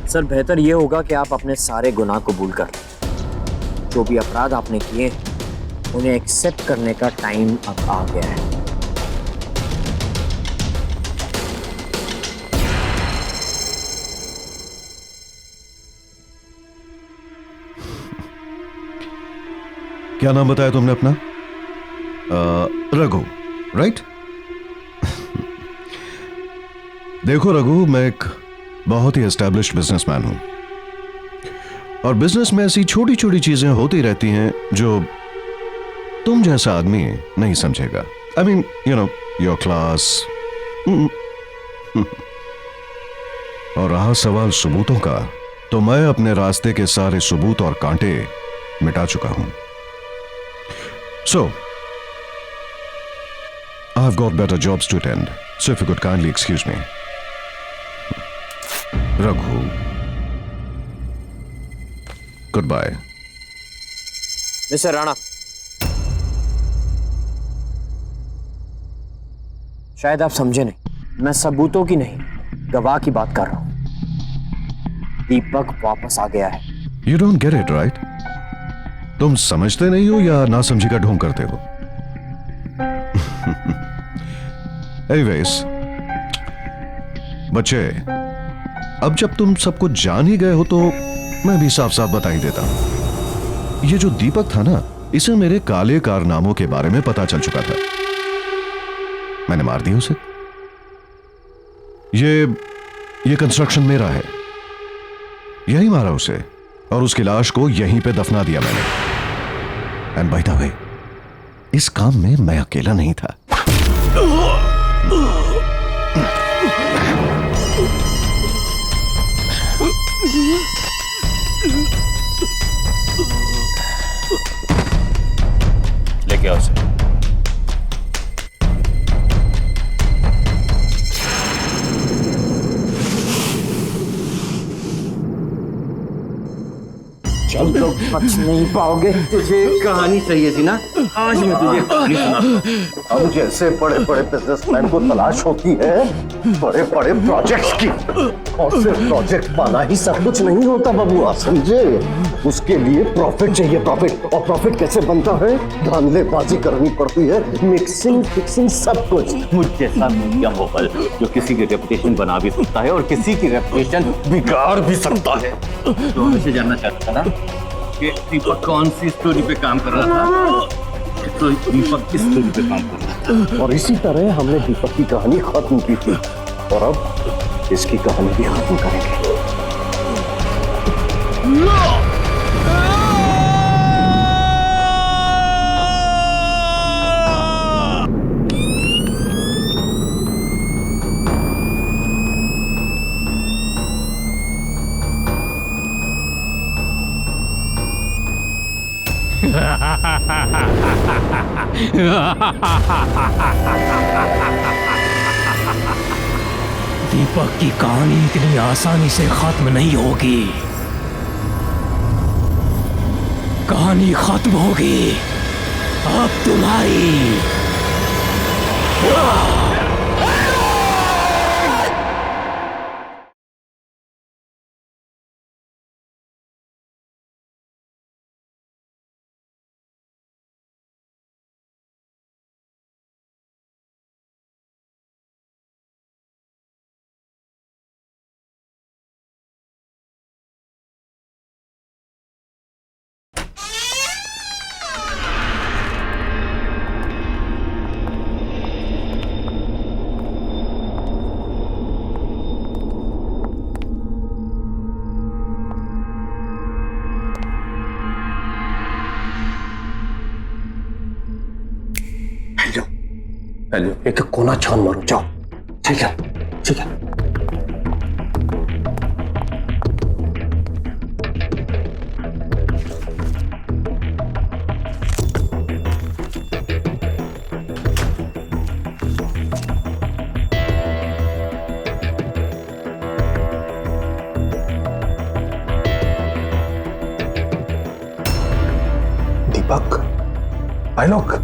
Speaker 4: सर, बेहतर यह होगा कि आप अपने सारे गुनाह कबूल कर लें। जो भी अपराध आपने किए उन्हें एक्सेप्ट करने का टाइम अब आ गया है।
Speaker 13: क्या नाम बताया तुमने अपना? रघु, राइट? देखो रघु, मैं एक बहुत ही एस्टैब्लिश्ड बिजनेसमैन हूं, और बिजनेस में ऐसी छोटी छोटी चीजें होती रहती हैं जो तुम जैसा आदमी नहीं समझेगा। I mean, you know, your class. और रहा सवाल सबूतों का, तो मैं अपने रास्ते के सारे सबूत और कांटे मिटा चुका हूं। So, I've got better jobs to attend, so if you could kindly excuse me. Raghu. Goodbye.
Speaker 4: Mister Rana, शायद आप समझे नहीं। मैं सबूतों की नहीं, गवाह की बात कर रहा हूं। दीपक वापस आ गया है।
Speaker 13: You don't get it, right? तुम समझते नहीं हो या नासमझी का ढोंग करते हो? Anyways, बच्चे, अब जब तुम सब कुछ जान ही गए हो तो मैं भी साफ साफ बता ही देता हूं। ये जो दीपक था ना, इसे मेरे काले कारनामों के बारे में पता चल चुका था। मैंने मार दिया उसे। ये कंस्ट्रक्शन मेरा है, यही मारा उसे, और उसकी लाश को यहीं पे दफना दिया मैंने। एंड बाय द वे, इस काम में मैं अकेला नहीं था।
Speaker 5: लेके आओ उसे।
Speaker 4: तुम लोग बच नहीं पाओगे।
Speaker 2: तुझे कहानी चाहिए थी ना, आज मैं तुझे कहानी सुनाता हूं। हम जैसे बड़े बड़े बिजनेसमैन को तलाश होती है बड़े बड़े प्रोजेक्ट्स की, और सिर्फ प्रोजेक्ट पाना ही सब कुछ नहीं होता बबुआ, समझे? उसके लिए प्रॉफिट चाहिए, प्रॉफिट। और प्रॉफिट कैसे बनता है? धांधलेबाजी करनी पड़ती है, मिक्सिंग फिक्सिंग सब कुछ।
Speaker 5: मुझ जैसा मीडिया मोबाइल जो किसी की रेपुटेशन बना भी सकता है और किसी की रेपुटेशन बिगाड़ भी सकता है। तो मुझे जानना चाहता था ना कि दीपक कौन सी स्टोरी पे काम कर रहा था? तो दीपक किस स्टोरी पे काम कर रहा था?
Speaker 2: और इसी तरह हमने दीपक की कहानी खत्म की थी, और अब इसकी कहानी भी खत्म करेंगे।
Speaker 11: दीपक की कहानी इतनी आसानी से खत्म नहीं होगी। कहानी खत्म होगी अब तुम्हारी।
Speaker 2: पहले एक कोना छान मारो, जाओ। ठीक है, ठीक है। दीपक, भाई लोग,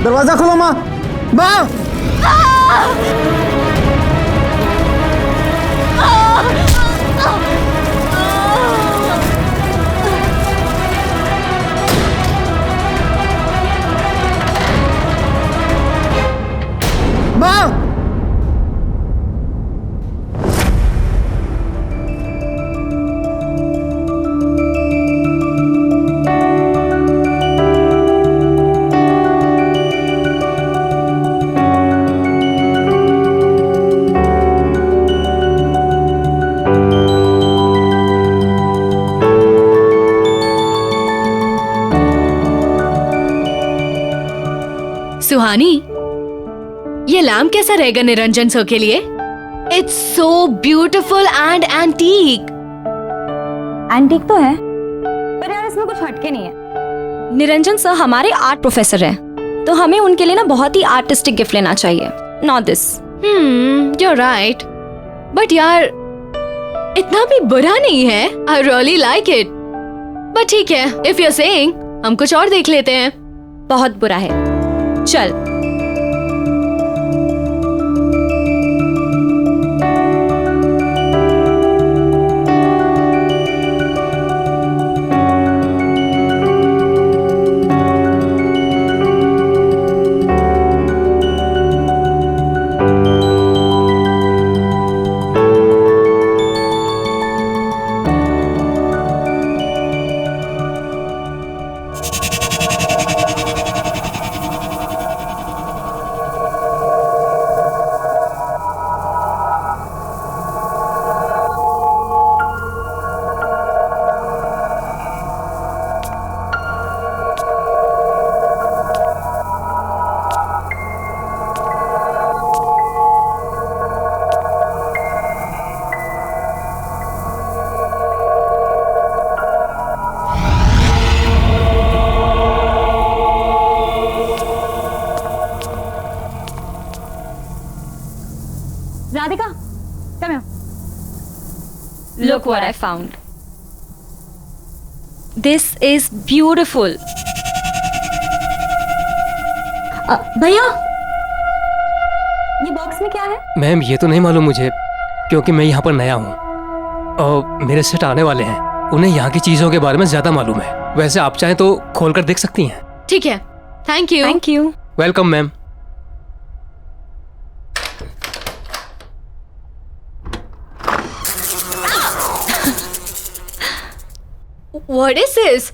Speaker 6: दरवाजा खोलो माँ। माँ, माँ,
Speaker 12: सुहानी, ये लैम्प कैसा रहेगा निरंजन सर के लिए? It's so beautiful and antique.
Speaker 8: Antique तो है, पर यार इसमें कुछ हटके नहीं है।
Speaker 15: निरंजन सर हमारे आर्ट प्रोफेसर हैं, तो हमें उनके लिए ना बहुत ही आर्टिस्टिक गिफ्ट लेना चाहिए। Not this.
Speaker 12: you're right. But यार इतना भी बुरा नहीं है। I really like it. But ठीक है, if you're saying, हम कुछ और देख लेते हैं।
Speaker 15: बहुत बुरा है। चल। Look what I found. This is beautiful. भैया, ये बॉक्स में क्या है?
Speaker 16: मैम ये तो नहीं मालूम मुझे, क्योंकि मैं यहाँ पर नया हूँ और मेरे सेट आने वाले हैं। उन्हें यहाँ की चीजों के बारे में ज्यादा मालूम है। वैसे आप चाहें तो खोल कर देख सकती हैं।
Speaker 12: ठीक है, thank you.
Speaker 15: Thank you.
Speaker 16: Welcome ma'am.
Speaker 12: What is this?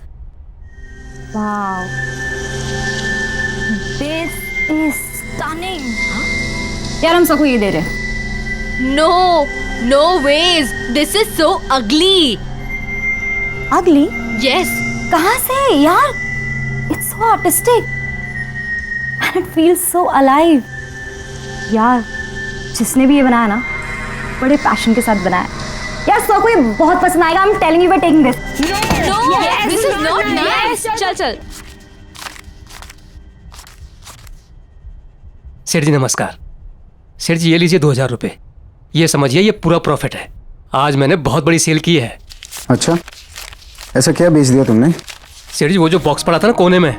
Speaker 15: Wow. This is stunning. यार हम सबको ये दे रहे हैं।
Speaker 12: No, no ways. This is so ugly.
Speaker 15: Ugly?
Speaker 12: Yes.
Speaker 15: कहाँ से यार? It's so artistic. And it feels so alive. यार, जिसने भी ये बनाया ना, बड़े पैशन के साथ बनाया। यार सबको ये बहुत पसंद आएगा। I'm telling you we're taking this.
Speaker 12: No, yes, this is not nice.
Speaker 15: चल चल।
Speaker 16: सेठ जी नमस्कार। सेठ जी ये लीजिए 2000 रुपये। ये समझिए ये पूरा प्रॉफिट है। आज मैंने बहुत बड़ी सेल की है।
Speaker 6: अच्छा, ऐसा क्या बेच दिया तुमने?
Speaker 16: सेठ जी वो जो बॉक्स पड़ा था ना कोने में,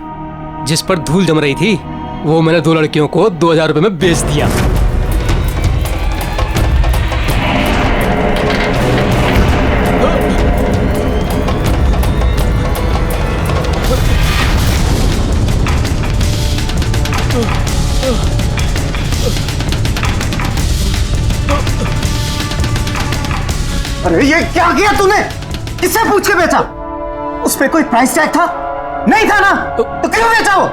Speaker 16: जिस पर धूल जम रही थी, वो मैंने 2 लड़कियों को 2000 रुपये में बेच दिया।
Speaker 2: अरे ये क्या किया तूने? किससे पूछ के बेचा? उस पे कोई प्राइस टैग था? नहीं था ना? तो क्यों बेचा वो?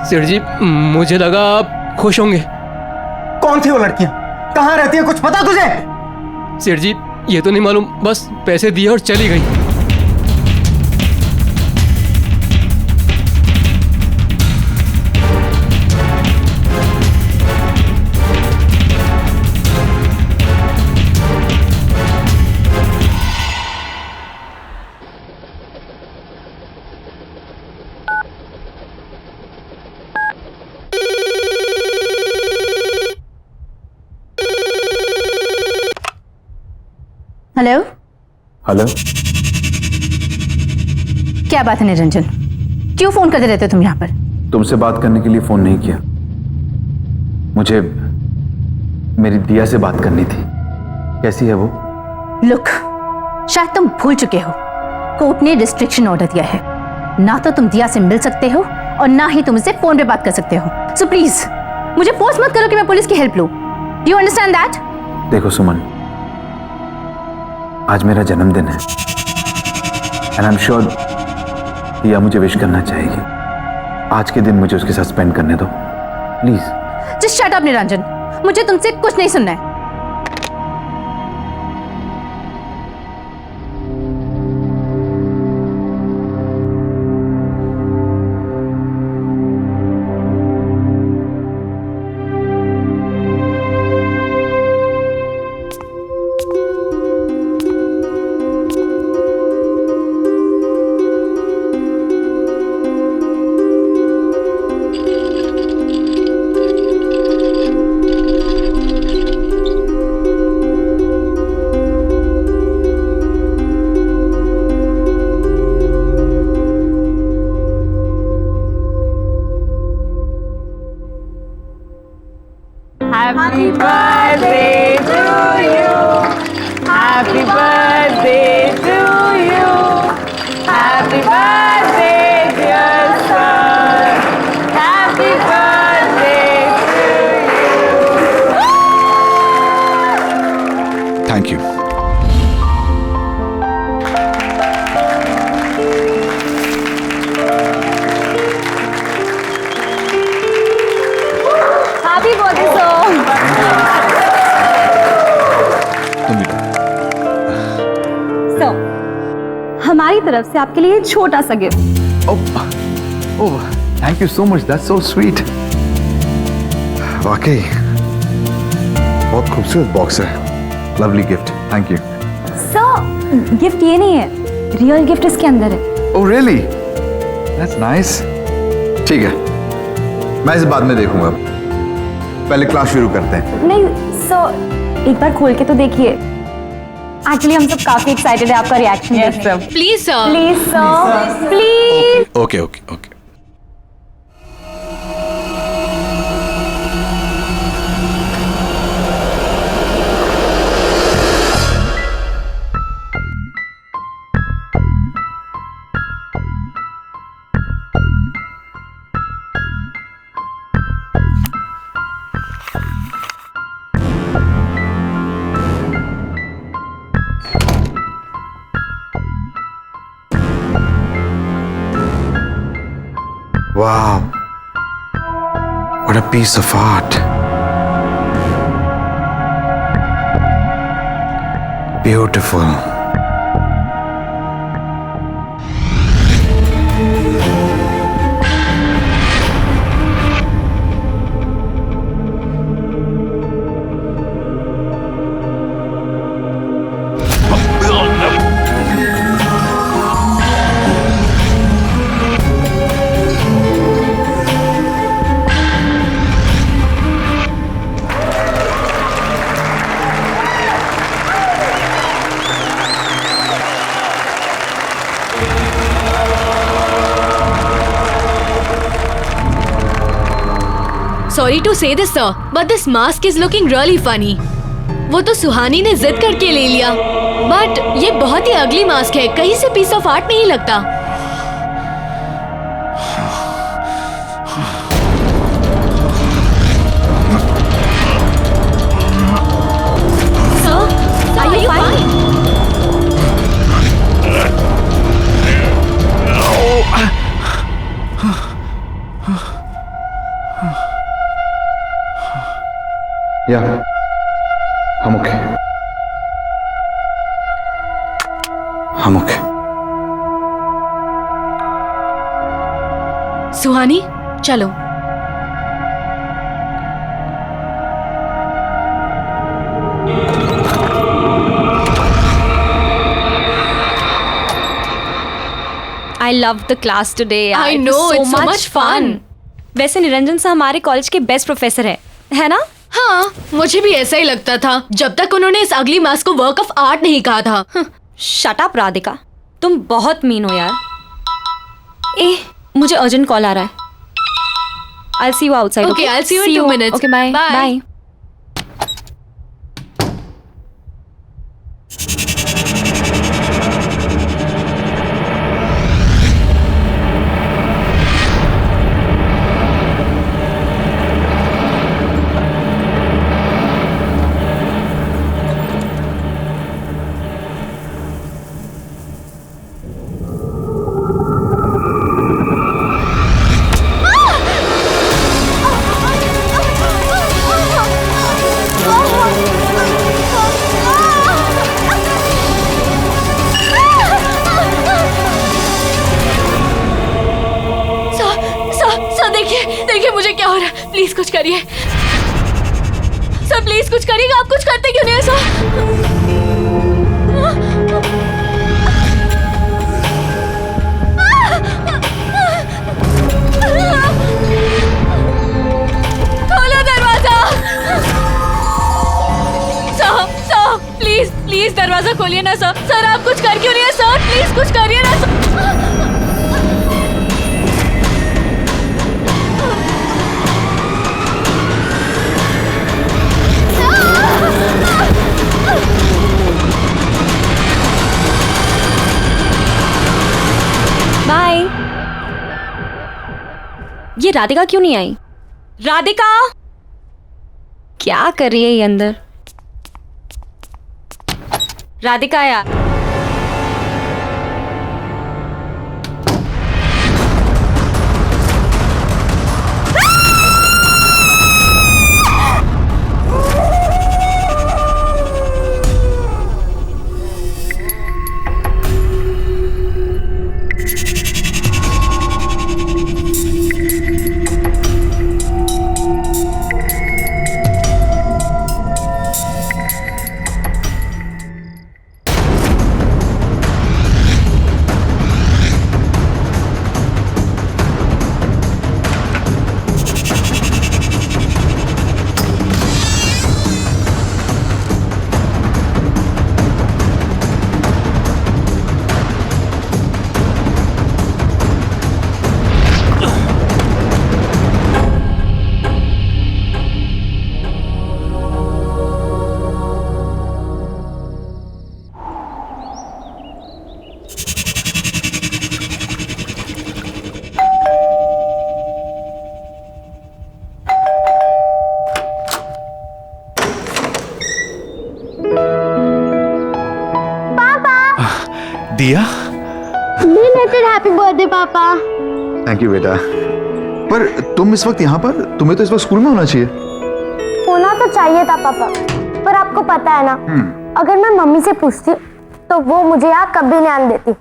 Speaker 16: सेठ जी मुझे लगा आप खुश होंगे।
Speaker 2: कौन थी वो लड़कियां? कहाँ रहती है? कुछ पता तुझे?
Speaker 16: सेठ जी ये तो नहीं मालूम, बस पैसे दिए और चली गई।
Speaker 8: हेलो।
Speaker 9: हेलो,
Speaker 8: क्या बात है निरंजन, क्यों फोन करते रहते हो तुम यहाँ पर?
Speaker 17: तुमसे बात करने के लिए फोन नहीं किया, मुझे मेरी दिया से बात करनी थी। कैसी है वो?
Speaker 8: लुक, शायद तुम भूल चुके हो, कोर्ट ने रिस्ट्रिक्शन ऑर्डर दिया है। ना तो तुम दिया से मिल सकते हो और ना ही तुम इससे फोन पे बात कर सकते हो। सो प्लीज मुझे फोर्स मत करो कि मैं पुलिस की हेल्प लूं। Do you understand that?
Speaker 17: देखो सुमन, आज मेरा जन्मदिन है एंड आई एम श्योर दिया मुझे विश करना चाहेगी। आज के दिन मुझे उसके साथ स्पेंड करने दो please.
Speaker 8: Just shut up Niranjan, मुझे तुमसे कुछ नहीं सुनना है।
Speaker 18: Happy birthday to you. Happy birthday to you. Happy birthday, dear son. Happy birthday to you.
Speaker 13: Thank you.
Speaker 15: Happy birthday song. So, हमारी तरफ से आपके लिए छोटा सा gift.
Speaker 17: Oh thank you so much, that's so sweet. वाकई बहुत खूबसूरत बॉक्स है, lovely gift, thank you.
Speaker 15: So, gift ये नहीं है, रियल गिफ्ट इसके अंदर है।
Speaker 17: Oh really, that's nice. ठीक है, मैं इसे बाद में देखूंगा, पहले क्लास शुरू करते हैं।
Speaker 15: नहीं, so एक बार खोल के तो देखिए। एक्चुअली हम सब काफी एक्साइटेड है आपका रिएक्शन देखने।
Speaker 12: Please sir,
Speaker 15: please sir, please.
Speaker 13: Okay okay okay.
Speaker 17: Wow, what a piece of art. Beautiful.
Speaker 12: Sorry to say this sir, but this mask is looking really funny. वो तो सुहानी ने जिद करके ले लिया, बट ये बहुत ही अगली मास्क है, कहीं से पीस ऑफ आर्ट नहीं लगता। Sir, are you fine?
Speaker 17: Yeah, I'm okay. I'm okay.
Speaker 12: Suhani, चलो।
Speaker 15: I loved the class today.
Speaker 12: I know, it's so much fun.
Speaker 15: वैसे निरंजन सर हमारे कॉलेज के बेस्ट प्रोफेसर है ना?
Speaker 12: हाँ, मुझे भी ऐसा ही लगता था जब तक उन्होंने इस अगली मास्क को वर्क ऑफ आर्ट नहीं कहा था।
Speaker 15: शट अप राधिका, तुम बहुत मीन हो यार। मुझे अर्जेंट कॉल आ रहा है। I'll see you outside.
Speaker 12: Okay, I'll see you in 2 minutes.
Speaker 15: Okay, bye.
Speaker 12: Bye. देखिए मुझे क्या हो रहा है, प्लीज कुछ करिए सर, प्लीज कुछ करिएगा। आप कुछ करते क्यों नहीं है सर? खोलो दरवाजा सर, प्लीज प्लीज दरवाजा खोलिए ना सर। सर आप कुछ कर क्यों नहीं है सर? प्लीज कुछ करिए ना सर।
Speaker 15: बाय। ये राधिका क्यों नहीं आई? राधिका क्या कर रही है ये अंदर? राधिका यार,
Speaker 17: दिया,
Speaker 1: बिलेटेड हैप्पी बर्थडे पापा।
Speaker 17: थैंक यू बेटा। पर तुम इस वक्त यहाँ पर, तुम्हें तो इस वक्त स्कूल में होना चाहिए।
Speaker 1: होना तो चाहिए था पापा, पर आपको पता है ना, अगर मैं मम्मी से पूछती तो वो मुझे यहाँ कभी नहीं आने देती,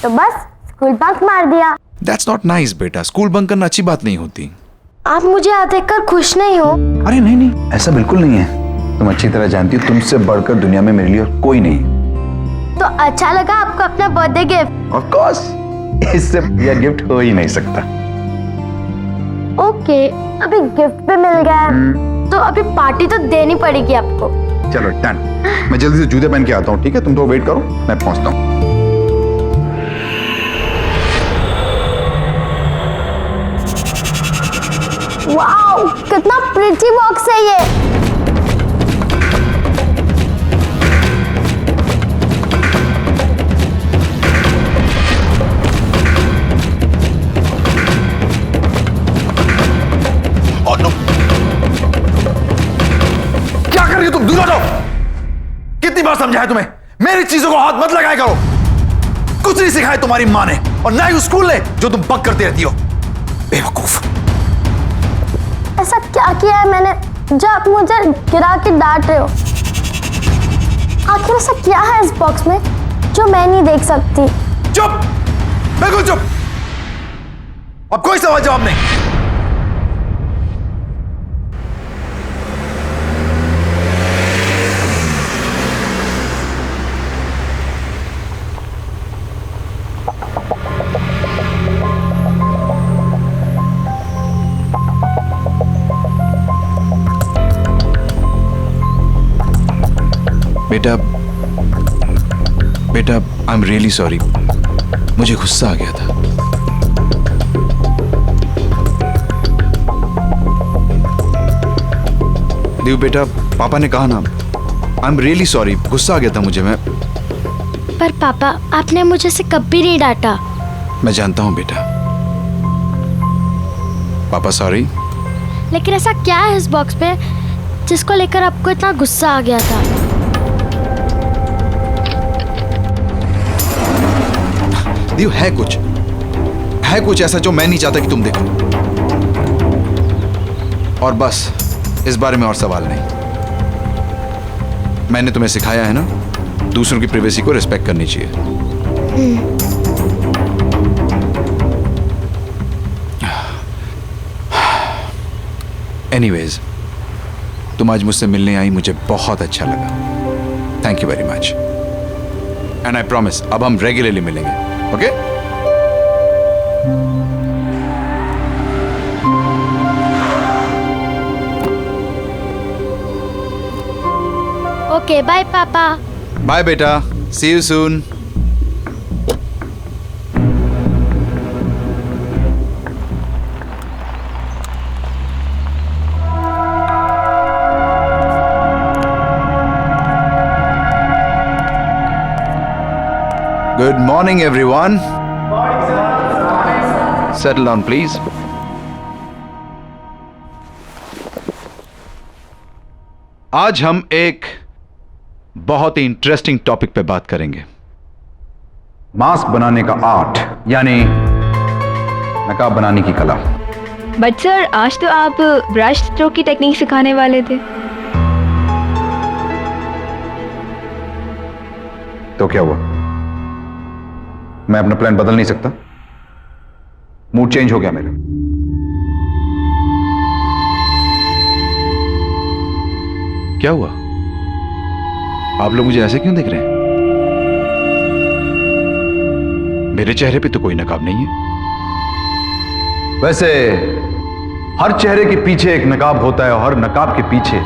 Speaker 1: तो बस स्कूल बंक मार दिया।
Speaker 17: That's not nice बेटा, स्कूल बंक करना अच्छी बात नहीं होती।
Speaker 1: आप मुझे यहाँ देखकर खुश नहीं हो?
Speaker 17: अरे नहीं नहीं, ऐसा बिल्कुल नहीं है। तुम अच्छी तरह जानती हो तुमसे बढ़कर दुनिया में मेरे लिए और कोई नहीं।
Speaker 1: तो अच्छा लगा आपको अपना बर्थडे गिफ्ट?
Speaker 17: ऑफ कोर्स, इससे यह गिफ्ट हो ही नहीं सकता।
Speaker 1: ओके, अभी गिफ्ट भी मिल गया है, तो अभी पार्टी तो देनी पड़ेगी आपको।
Speaker 17: चलो डन, मैं जल्दी से जूते पहन के आता हूँ, ठीक है? तुम तो वेट करो, मैं पहुंचता हूँ।
Speaker 1: वाओ, कितना प्रिटी बॉक्स है ये।
Speaker 17: क्या कर रही हो तुम? दूर हटो। कितनी बार समझाया तुम्हें, मेरी चीजों को हाथ मत लगाया करो। कुछ नहीं सिखाया तुम्हारी माँ ने और ना ही उस स्कूल ने जो तुम बक करती रहती हो। बेवकूफ।
Speaker 1: ऐसा क्या किया है मैंने जो आप मुझे गिरा के डांट रहे हो? आखिर ऐसा क्या है इस बॉक्स में जो मैं नहीं देख सकती?
Speaker 17: चुप, बिल्कुल चुप। अब कोई सवाल जवाब नहीं। बेटा आई एम रियली सॉरी, मुझे गुस्सा आ गया था। देव बेटा, पापा ने कहा ना, आई एम रियली सॉरी, गुस्सा आ गया था मुझे। मैं
Speaker 1: पर पापा, आपने मुझे से कभी नहीं डांटा।
Speaker 17: मैं जानता हूं बेटा। पापा सॉरी।
Speaker 1: लेकिन ऐसा क्या है इस बॉक्स पे जिसको लेकर आपको इतना गुस्सा आ गया था?
Speaker 17: देव, है कुछ ऐसा जो मैं नहीं चाहता कि तुम देखो। और बस इस बारे में और सवाल नहीं। मैंने तुम्हें सिखाया है ना, दूसरों की प्राइवेसी को रिस्पेक्ट करनी चाहिए। एनीवेज, तुम आज मुझसे मिलने आई, मुझे बहुत अच्छा लगा। Thank you very much. And I promise, अब हम रेगुलरली मिलेंगे। ओके?
Speaker 1: ओके, बाय पापा।
Speaker 17: बाय बेटा, see you soon. Good morning, everyone. Settle down, please. आज हम एक बहुत ही इंटरेस्टिंग टॉपिक पे बात करेंगे। मास्क बनाने का आर्ट, यानी नकाब बनाने की कला।
Speaker 19: बट सर, आज तो आप ब्रश स्ट्रोक की टेक्निक सिखाने वाले थे।
Speaker 17: तो क्या हुआ? मैं अपना प्लान बदल नहीं सकता? मूड चेंज हो गया मेरा। क्या हुआ? आप लोग मुझे ऐसे क्यों देख रहे हैं? मेरे चेहरे पे तो कोई नकाब नहीं है। वैसे हर चेहरे के पीछे एक नकाब होता है और हर नकाब के पीछे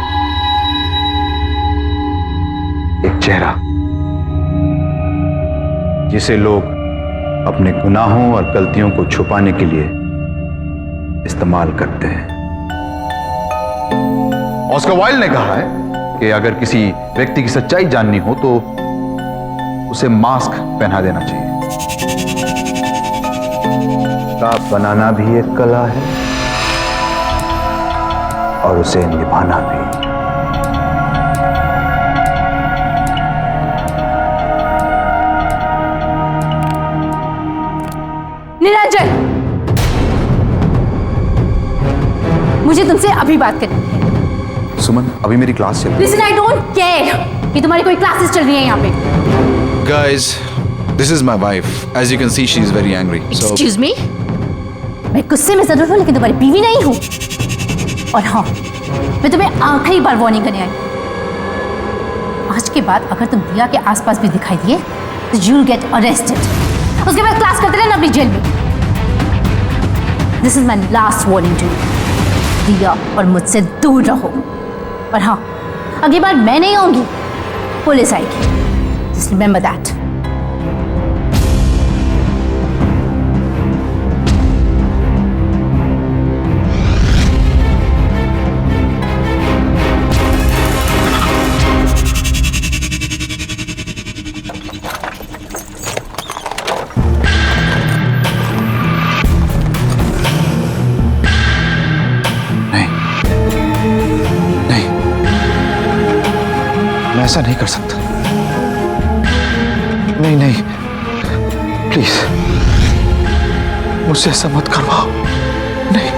Speaker 17: एक चेहरा, जिसे लोग अपने गुनाहों और गलतियों को छुपाने के लिए इस्तेमाल करते हैं। ऑस्कर वाइल्ड ने कहा है कि अगर किसी व्यक्ति की सच्चाई जाननी हो तो उसे मास्क पहना देना चाहिए। नकाब बनाना भी एक कला है और उसे निभाना भी।
Speaker 8: मुझे तुमसे अभी बात करनी है।
Speaker 17: सुमन, अभी मेरी क्लास चल रही है।
Speaker 8: लिसन, आई डोंट केयर कि तुम्हारी कोई क्लासेस चल रही है यहाँ पे।
Speaker 17: Guys, this is my wife. As you can see, she is very angry.
Speaker 8: Excuse me? मैं गुस्से में जरूर हूँ लेकिन तुम्हारी बीवी नहीं हूँ। और हाँ, मैं तुम्हें आखिरी बार वार्निंग करने आई। आज के बाद अगर तुम दिया के आसपास भी दिखाई दिए तो you'll get arrested. उसके बाद क्लास करते रहना अपनी जेल में। This is my last warning to you. दिया और मुझसे दूर रहो। और हाँ, अगली बार मैं नहीं आऊंगी, पुलिस आएगी। Just remember that.
Speaker 17: मैं ऐसा नहीं कर सकता। नहीं नहीं, प्लीज मुझसे ऐसा मत करवाओ। नहीं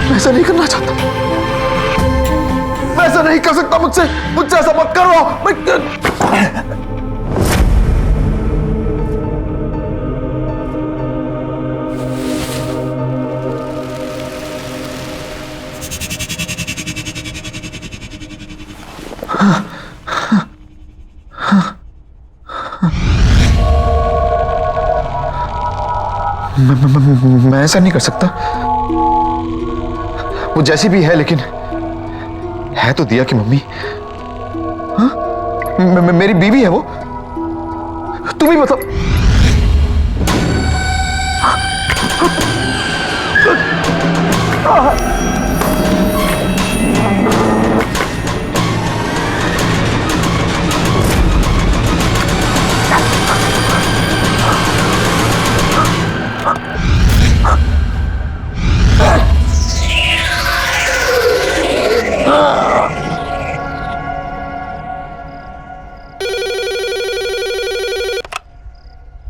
Speaker 17: मैं ऐसा नहीं करना चाहता। मैं ऐसा नहीं कर सकता। मुझसे ऐसा मत करवाओ। मैं ऐसा नहीं कर सकता। वो जैसी भी है लेकिन है तो दिया की मम्मी। हाँ? मेरी बीवी है वो। तुम ही बताओ।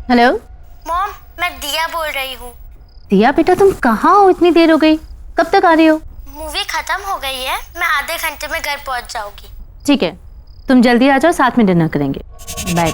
Speaker 8: हेलो
Speaker 1: मॉम, मैं दिया बोल रही हूँ।
Speaker 8: दिया बेटा, तुम कहाँ हो? इतनी देर हो गई, कब तक आ रही हो?
Speaker 1: मूवी खत्म हो गई है, मैं आधे घंटे में घर पहुँच जाऊंगी।
Speaker 8: ठीक है, तुम जल्दी आ जाओ, साथ में डिनर करेंगे। बाय।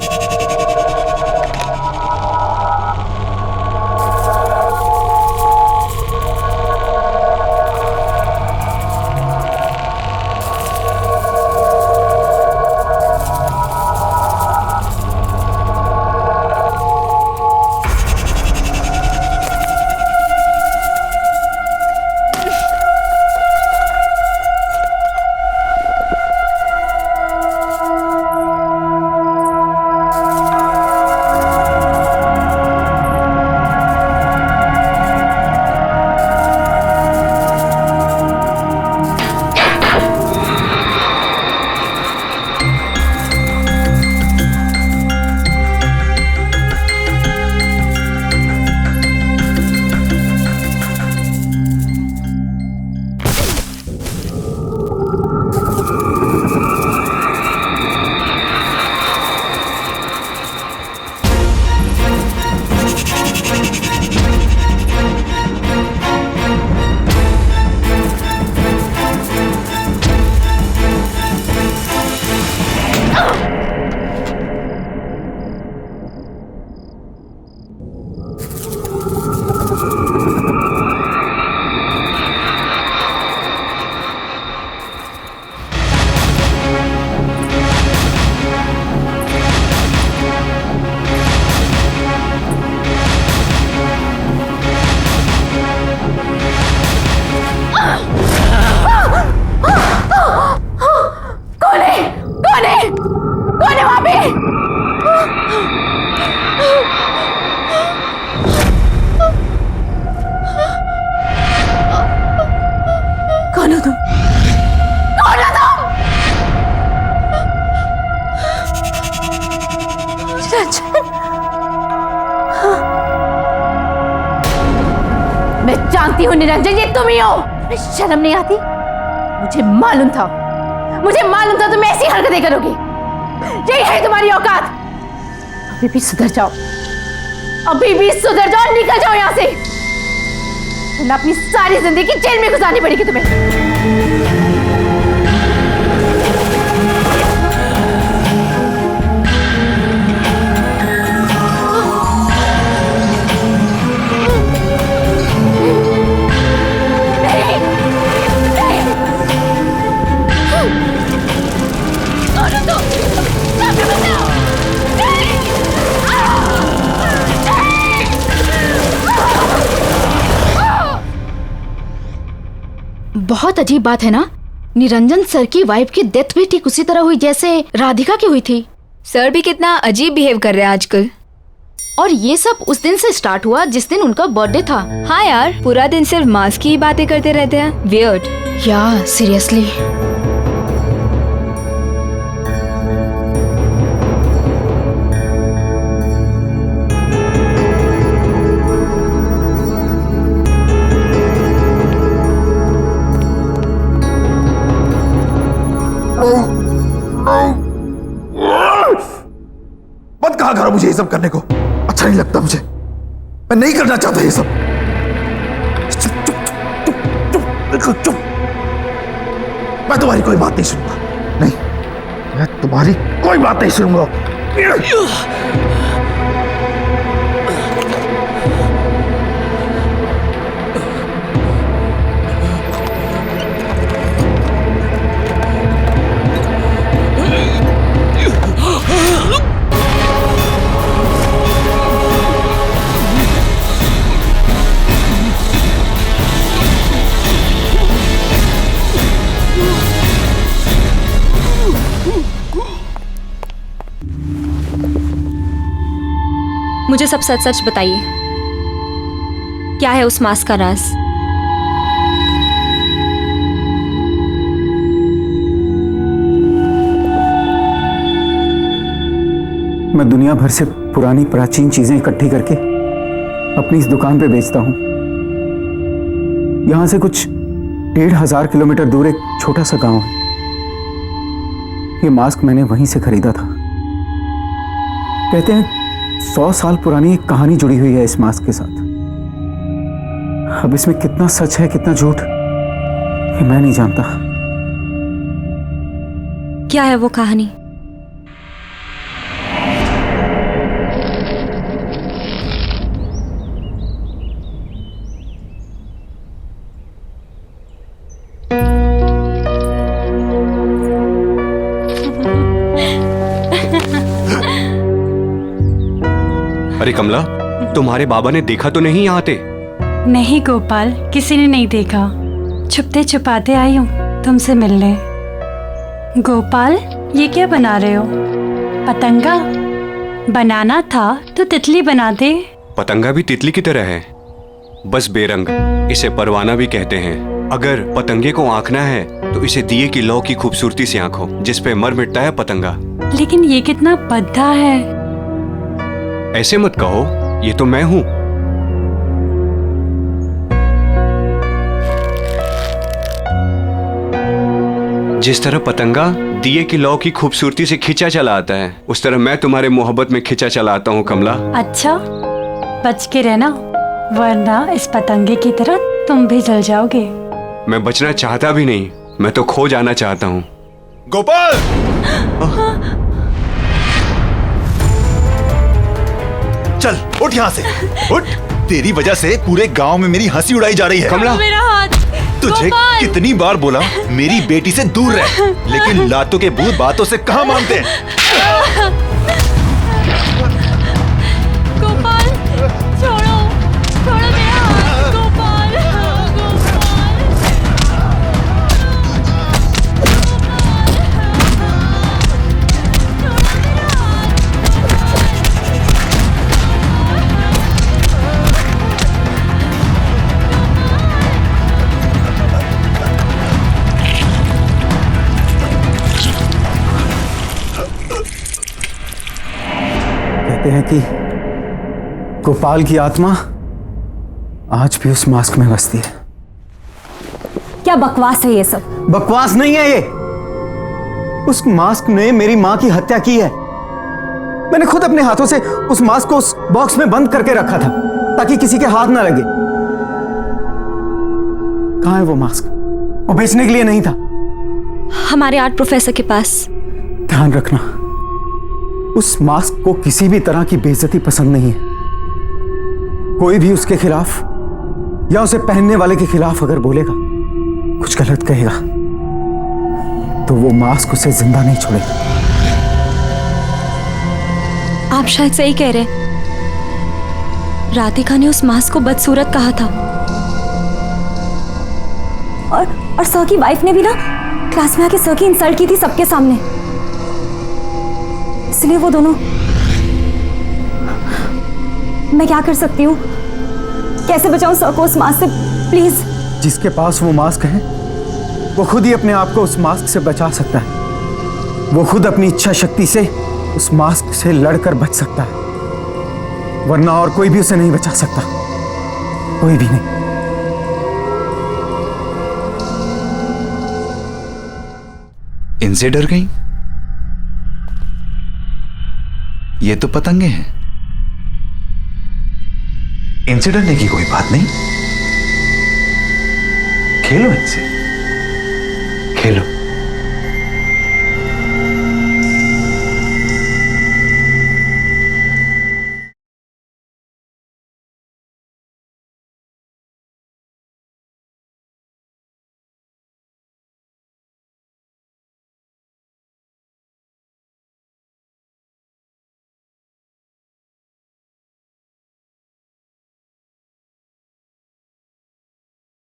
Speaker 8: मैं जानती हूँ निरंजन, ये तुम ही हो। शर्म नहीं आती? मुझे मालूम था तुम ऐसी हरकतें करोगी। यही है तुम्हारी औकात। अभी भी सुधर जाओ, अभी भी सुधर जाओ, निकल जाओ यहाँ से, वरना अपनी सारी जिंदगी जेल में गुजारनी पड़ेगी तुम्हें।
Speaker 12: बहुत अजीब बात है ना, निरंजन सर की वाइफ की डेथ भी ठीक उसी तरह हुई जैसे राधिका की हुई थी।
Speaker 19: सर भी कितना अजीब बिहेव कर रहे हैं आजकल।
Speaker 12: और ये सब उस दिन से स्टार्ट हुआ जिस दिन उनका बर्थडे था।
Speaker 19: हाँ यार, पूरा दिन सिर्फ मास्क की ही बातें करते रहते हैं। वियर्ड।
Speaker 12: या सीरियसली।
Speaker 2: मत कहा करो मुझे ये सब करने को, अच्छा नहीं लगता मुझे, मैं नहीं करना चाहता ये सब। चुप चुप चुप चुप बिल्कुल चुप। मैं तुम्हारी कोई बात नहीं सुनूंगा, नहीं, मैं तुम्हारी कोई बात नहीं सुनूंगा।
Speaker 15: मुझे सब सच सच बताइए, क्या है उस मास्क का राज?
Speaker 6: मैं दुनिया भर से पुरानी प्राचीन चीजें इकट्ठी करके अपनी इस दुकान पे बेचता हूं। यहां से कुछ 1500 किलोमीटर दूर एक छोटा सा गांव है। ये मास्क मैंने वहीं से खरीदा था। कहते हैं 100 साल पुरानी एक कहानी जुड़ी हुई है इस मास्क के साथ। अब इसमें कितना सच है कितना झूठ ये मैं नहीं जानता।
Speaker 15: क्या है वो कहानी?
Speaker 20: अरे कमला, तुम्हारे बाबा ने देखा तो नहीं यहाँ आते?
Speaker 7: नहीं गोपाल, किसी ने नहीं देखा। छुपते छुपाते आई हूँ तुमसे मिलने। गोपाल, ये क्या बना रहे हो? पतंगा? बनाना था तो तितली बना दे।
Speaker 20: पतंगा भी तितली की तरह है, बस बेरंग। इसे परवाना भी कहते हैं। अगर पतंगे को आंकना है तो इसे दिए की लौ की खूबसूरती से आंखो, जिस पे मर मिटता है पतंगा।
Speaker 7: लेकिन ये कितना भद्दा है।
Speaker 20: ऐसे मत कहो, ये तो मैं हूं। जिस तरह पतंगा दिए की लौ की खूबसूरती से खिंचा चला आता है, उस तरह मैं तुम्हारे मोहब्बत में खिंचा चला आता हूं कमला।
Speaker 7: अच्छा, बच के रहना, वरना इस पतंगे की तरह तुम भी जल जाओगे।
Speaker 20: मैं बचना चाहता भी नहीं, मैं तो खो जाना चाहता हूं।
Speaker 2: गोपाल! चल उठ यहाँ से, उठ। तेरी वजह से पूरे गांव में मेरी हंसी उड़ाई जा रही है।
Speaker 20: कमला,
Speaker 15: मेरा हाथ।
Speaker 2: तुझे कितनी बार बोला मेरी बेटी से दूर रह, लेकिन लातों के भूत बातों से कहाँ मानते हैं।
Speaker 15: गोपाल, छोड़ो, छोड़ो मेरा हाथ। गोपाल,
Speaker 6: कहते हैं कि गोपाल की आत्मा आज भी उस मास्क में बसती है।
Speaker 15: क्या बकवास है ये सब?
Speaker 6: बकवास नहीं है ये। उस मास्क ने मेरी मां की हत्या की है।
Speaker 21: मैंने खुद अपने हाथों से उस मास्क को उस बॉक्स में बंद करके रखा था ताकि किसी के हाथ ना लगे। कहाँ है वो मास्क? वो बेचने के लिए नहीं था।
Speaker 15: हमारे आर्ट प्रोफेसर के पास।
Speaker 21: ध्यान रखना, उस मास्क को किसी भी तरह की बेइज्जती पसंद नहीं है। कोई भी उसके खिलाफ या उसे पहनने वाले के खिलाफ अगर बोलेगा, कुछ गलत कहेगा, तो वो मास्क उसे जिंदा नहीं छोड़ेगा।
Speaker 15: आप शायद सही कह रहे। राधिका ने उस मास्क को बदसूरत कहा था। और सर की वाइफ ने भी ना क्लास में आके सर की इंसल्ट की थी सबके सामने। इसलिए वो दोनों। मैं क्या कर सकती हूँ? कैसे बचाऊं सर को उस मास्क से? प्लीज।
Speaker 21: जिसके पास वो मास्क है वो खुद ही अपने आप को उस मास्क से बचा सकता है। वो खुद अपनी इच्छा शक्ति से उस मास्क से लड़कर बच सकता है, वरना और कोई भी उसे नहीं बचा सकता। कोई भी नहीं।
Speaker 17: इनसे डर गई? ये तो पतंगे हैं। इनसे डरने की कोई बात नहीं। खेलो इनसे, खेलो।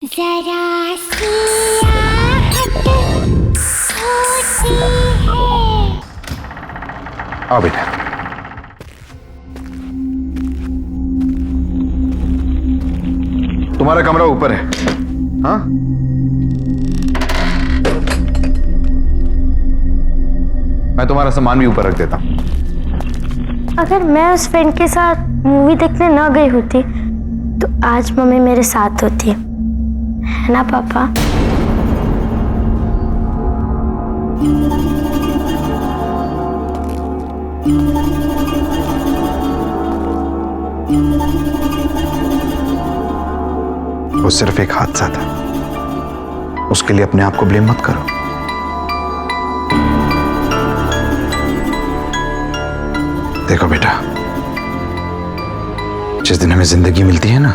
Speaker 1: जरा सी आहट होती है।
Speaker 17: आओ बेटा। तुम्हारा कमरा ऊपर है। हाँ, मैं तुम्हारा सामान भी ऊपर रख देता हूं।
Speaker 1: अगर मैं उस फ्रेंड के साथ मूवी देखने न गई होती तो आज मम्मी मेरे साथ होती, है ना पापा?
Speaker 17: वो सिर्फ एक हादसा था, उसके लिए अपने आप को ब्लेम मत करो। देखो बेटा, जिस दिन हमें जिंदगी मिलती है ना,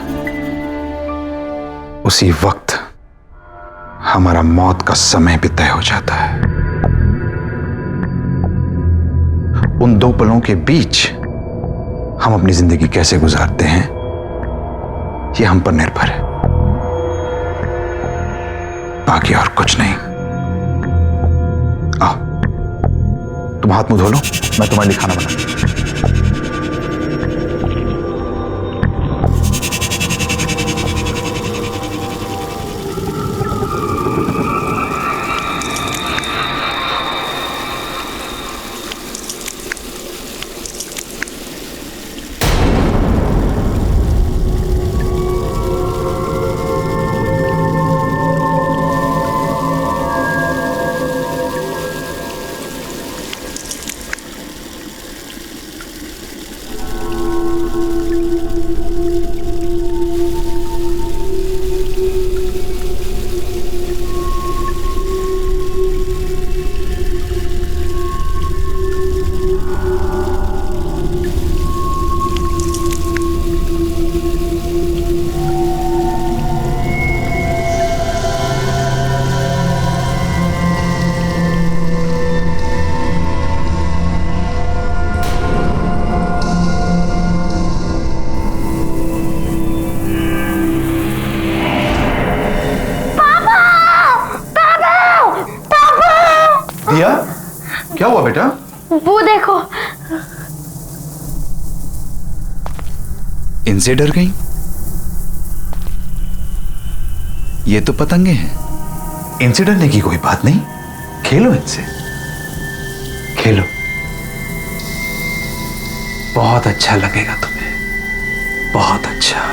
Speaker 17: उसी वक्त हमारा मौत का समय भी तय हो जाता है। उन दो पलों के बीच हम अपनी जिंदगी कैसे गुजारते हैं, ये हम पर निर्भर है, बाकी और कुछ नहीं। आओ, तुम हाथ मुंह धो लो, मैं तुम्हारे लिए खाना बना। दिया, क्या हुआ बेटा?
Speaker 1: वो देखो।
Speaker 17: इनसे डर गई? ये तो पतंगे हैं। इनसे डरने की कोई बात नहीं। खेलो इनसे, खेलो। बहुत अच्छा लगेगा तुम्हें, बहुत अच्छा।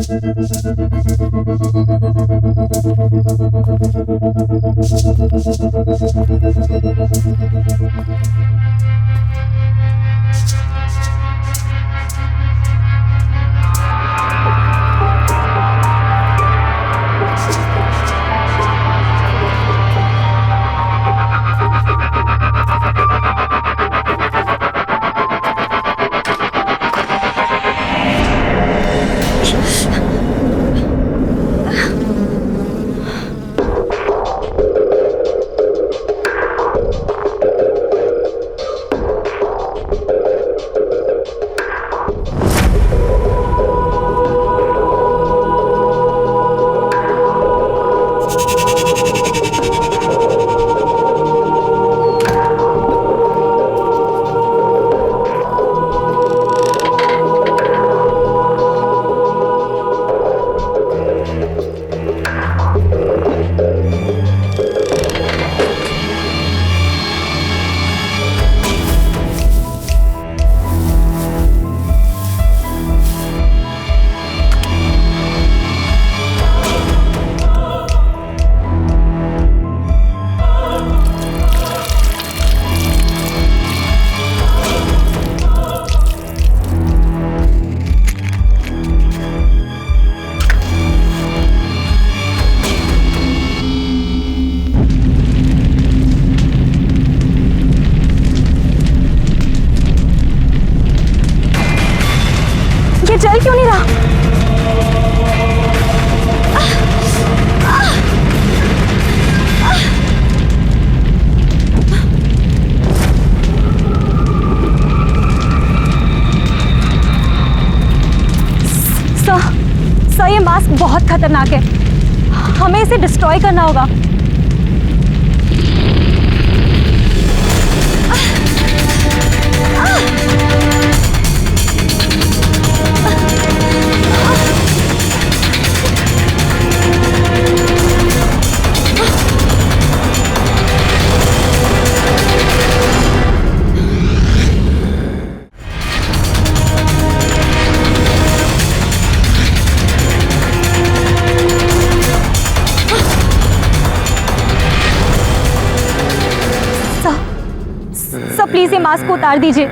Speaker 15: ये चल क्यों नहीं रहा? सर, ये मास्क बहुत खतरनाक है, हमें इसे डिस्ट्रॉय करना होगा। सर प्लीज ये मास्क को उतार दीजिए।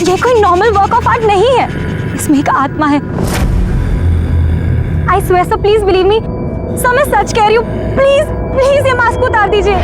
Speaker 15: ये कोई नॉर्मल वर्क ऑफ आर्ट नहीं है, इसमें एक आत्मा है। I swear sir, please believe me sir, मैं सच कह रही हूँ। प्लीज प्लीज ये मास्क को उतार दीजिए।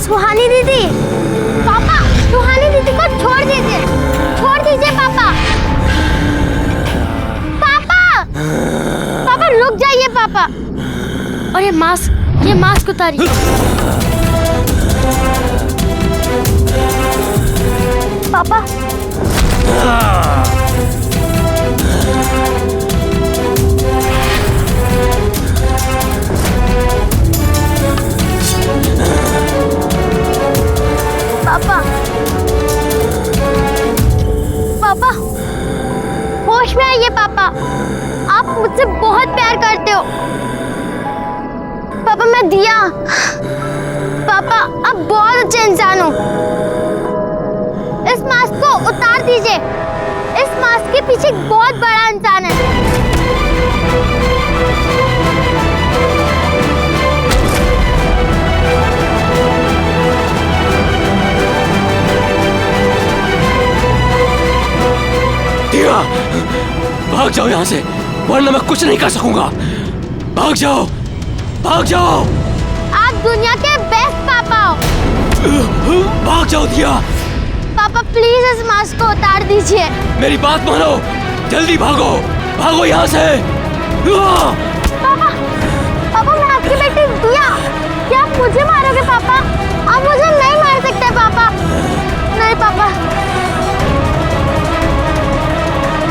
Speaker 1: सुहानी दीदी, पापा, सुहानी दीदी को छोड़ दीजिए पापा। पापा रुक जाइए पापा। और ये मास्क उतारिए। पापा पापा होश में आइए पापा, आप मुझसे बहुत प्यार करते हो। पापा मैं दिया, पापा आप बहुत अच्छे इंसान हो। इस मास्क को उतार दीजिए, इस मास्क के पीछे एक बहुत बड़ा इंसान है।
Speaker 16: दिया, भाग जाओ यहाँ से, वरना मैं कुछ नहीं कर सकूंगा। भाग जाओ, भाग जाओ।
Speaker 1: आप दुनिया के बेस्ट पापा हो।
Speaker 16: भाग जाओ दिया।
Speaker 1: पापा प्लीज इस मास्क को उतार दीजिए।
Speaker 16: मेरी बात मानो, जल्दी भागो, भागो यहाँ से।
Speaker 1: पापा, पापा मैं आपकी बेटी दिया, क्या आप मुझे मारोगे पापा? आप मुझे नहीं मार सकते पापा। नहीं पापा।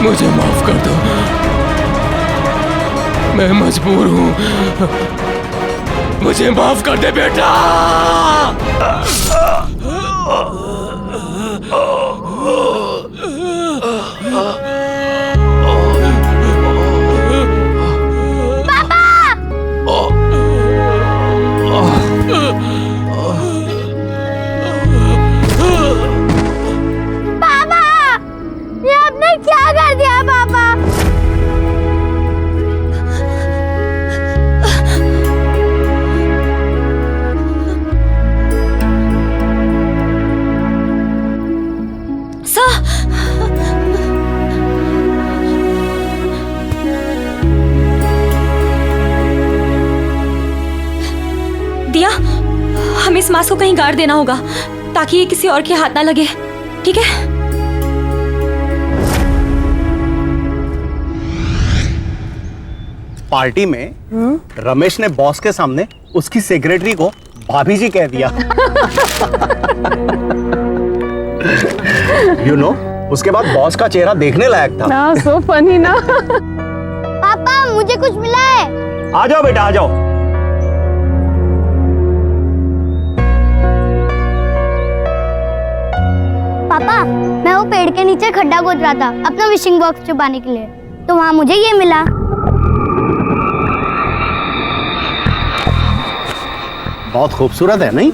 Speaker 16: मुझे माफ कर दो, मैं मजबूर हूँ, मुझे माफ कर दे बेटा।
Speaker 1: पापा, ये आपने क्या कर दिया पापा?
Speaker 15: दिया, हमें इस मास्क को कहीं गाड़ देना होगा ताकि ये किसी और के हाथ ना लगे, ठीक है?
Speaker 6: पार्टी में रमेश ने बॉस के सामने उसकी सेक्रेटरी को भाभी जी कह दिया। यू नो, उसके बाद बॉस का चेहरा देखने लायक था।
Speaker 18: ना सो फनी ना।
Speaker 1: पापा, मुझे कुछ मिला है।
Speaker 6: आ जाओ बेटा, आ जाओ।
Speaker 1: पापा, मैं वो पेड़ के नीचे खड्डा खोद रहा था अपना विशिंग बॉक्स छुपाने के लिए, तो वहां मुझे ये मिला।
Speaker 6: बहुत खूबसूरत है नहीं?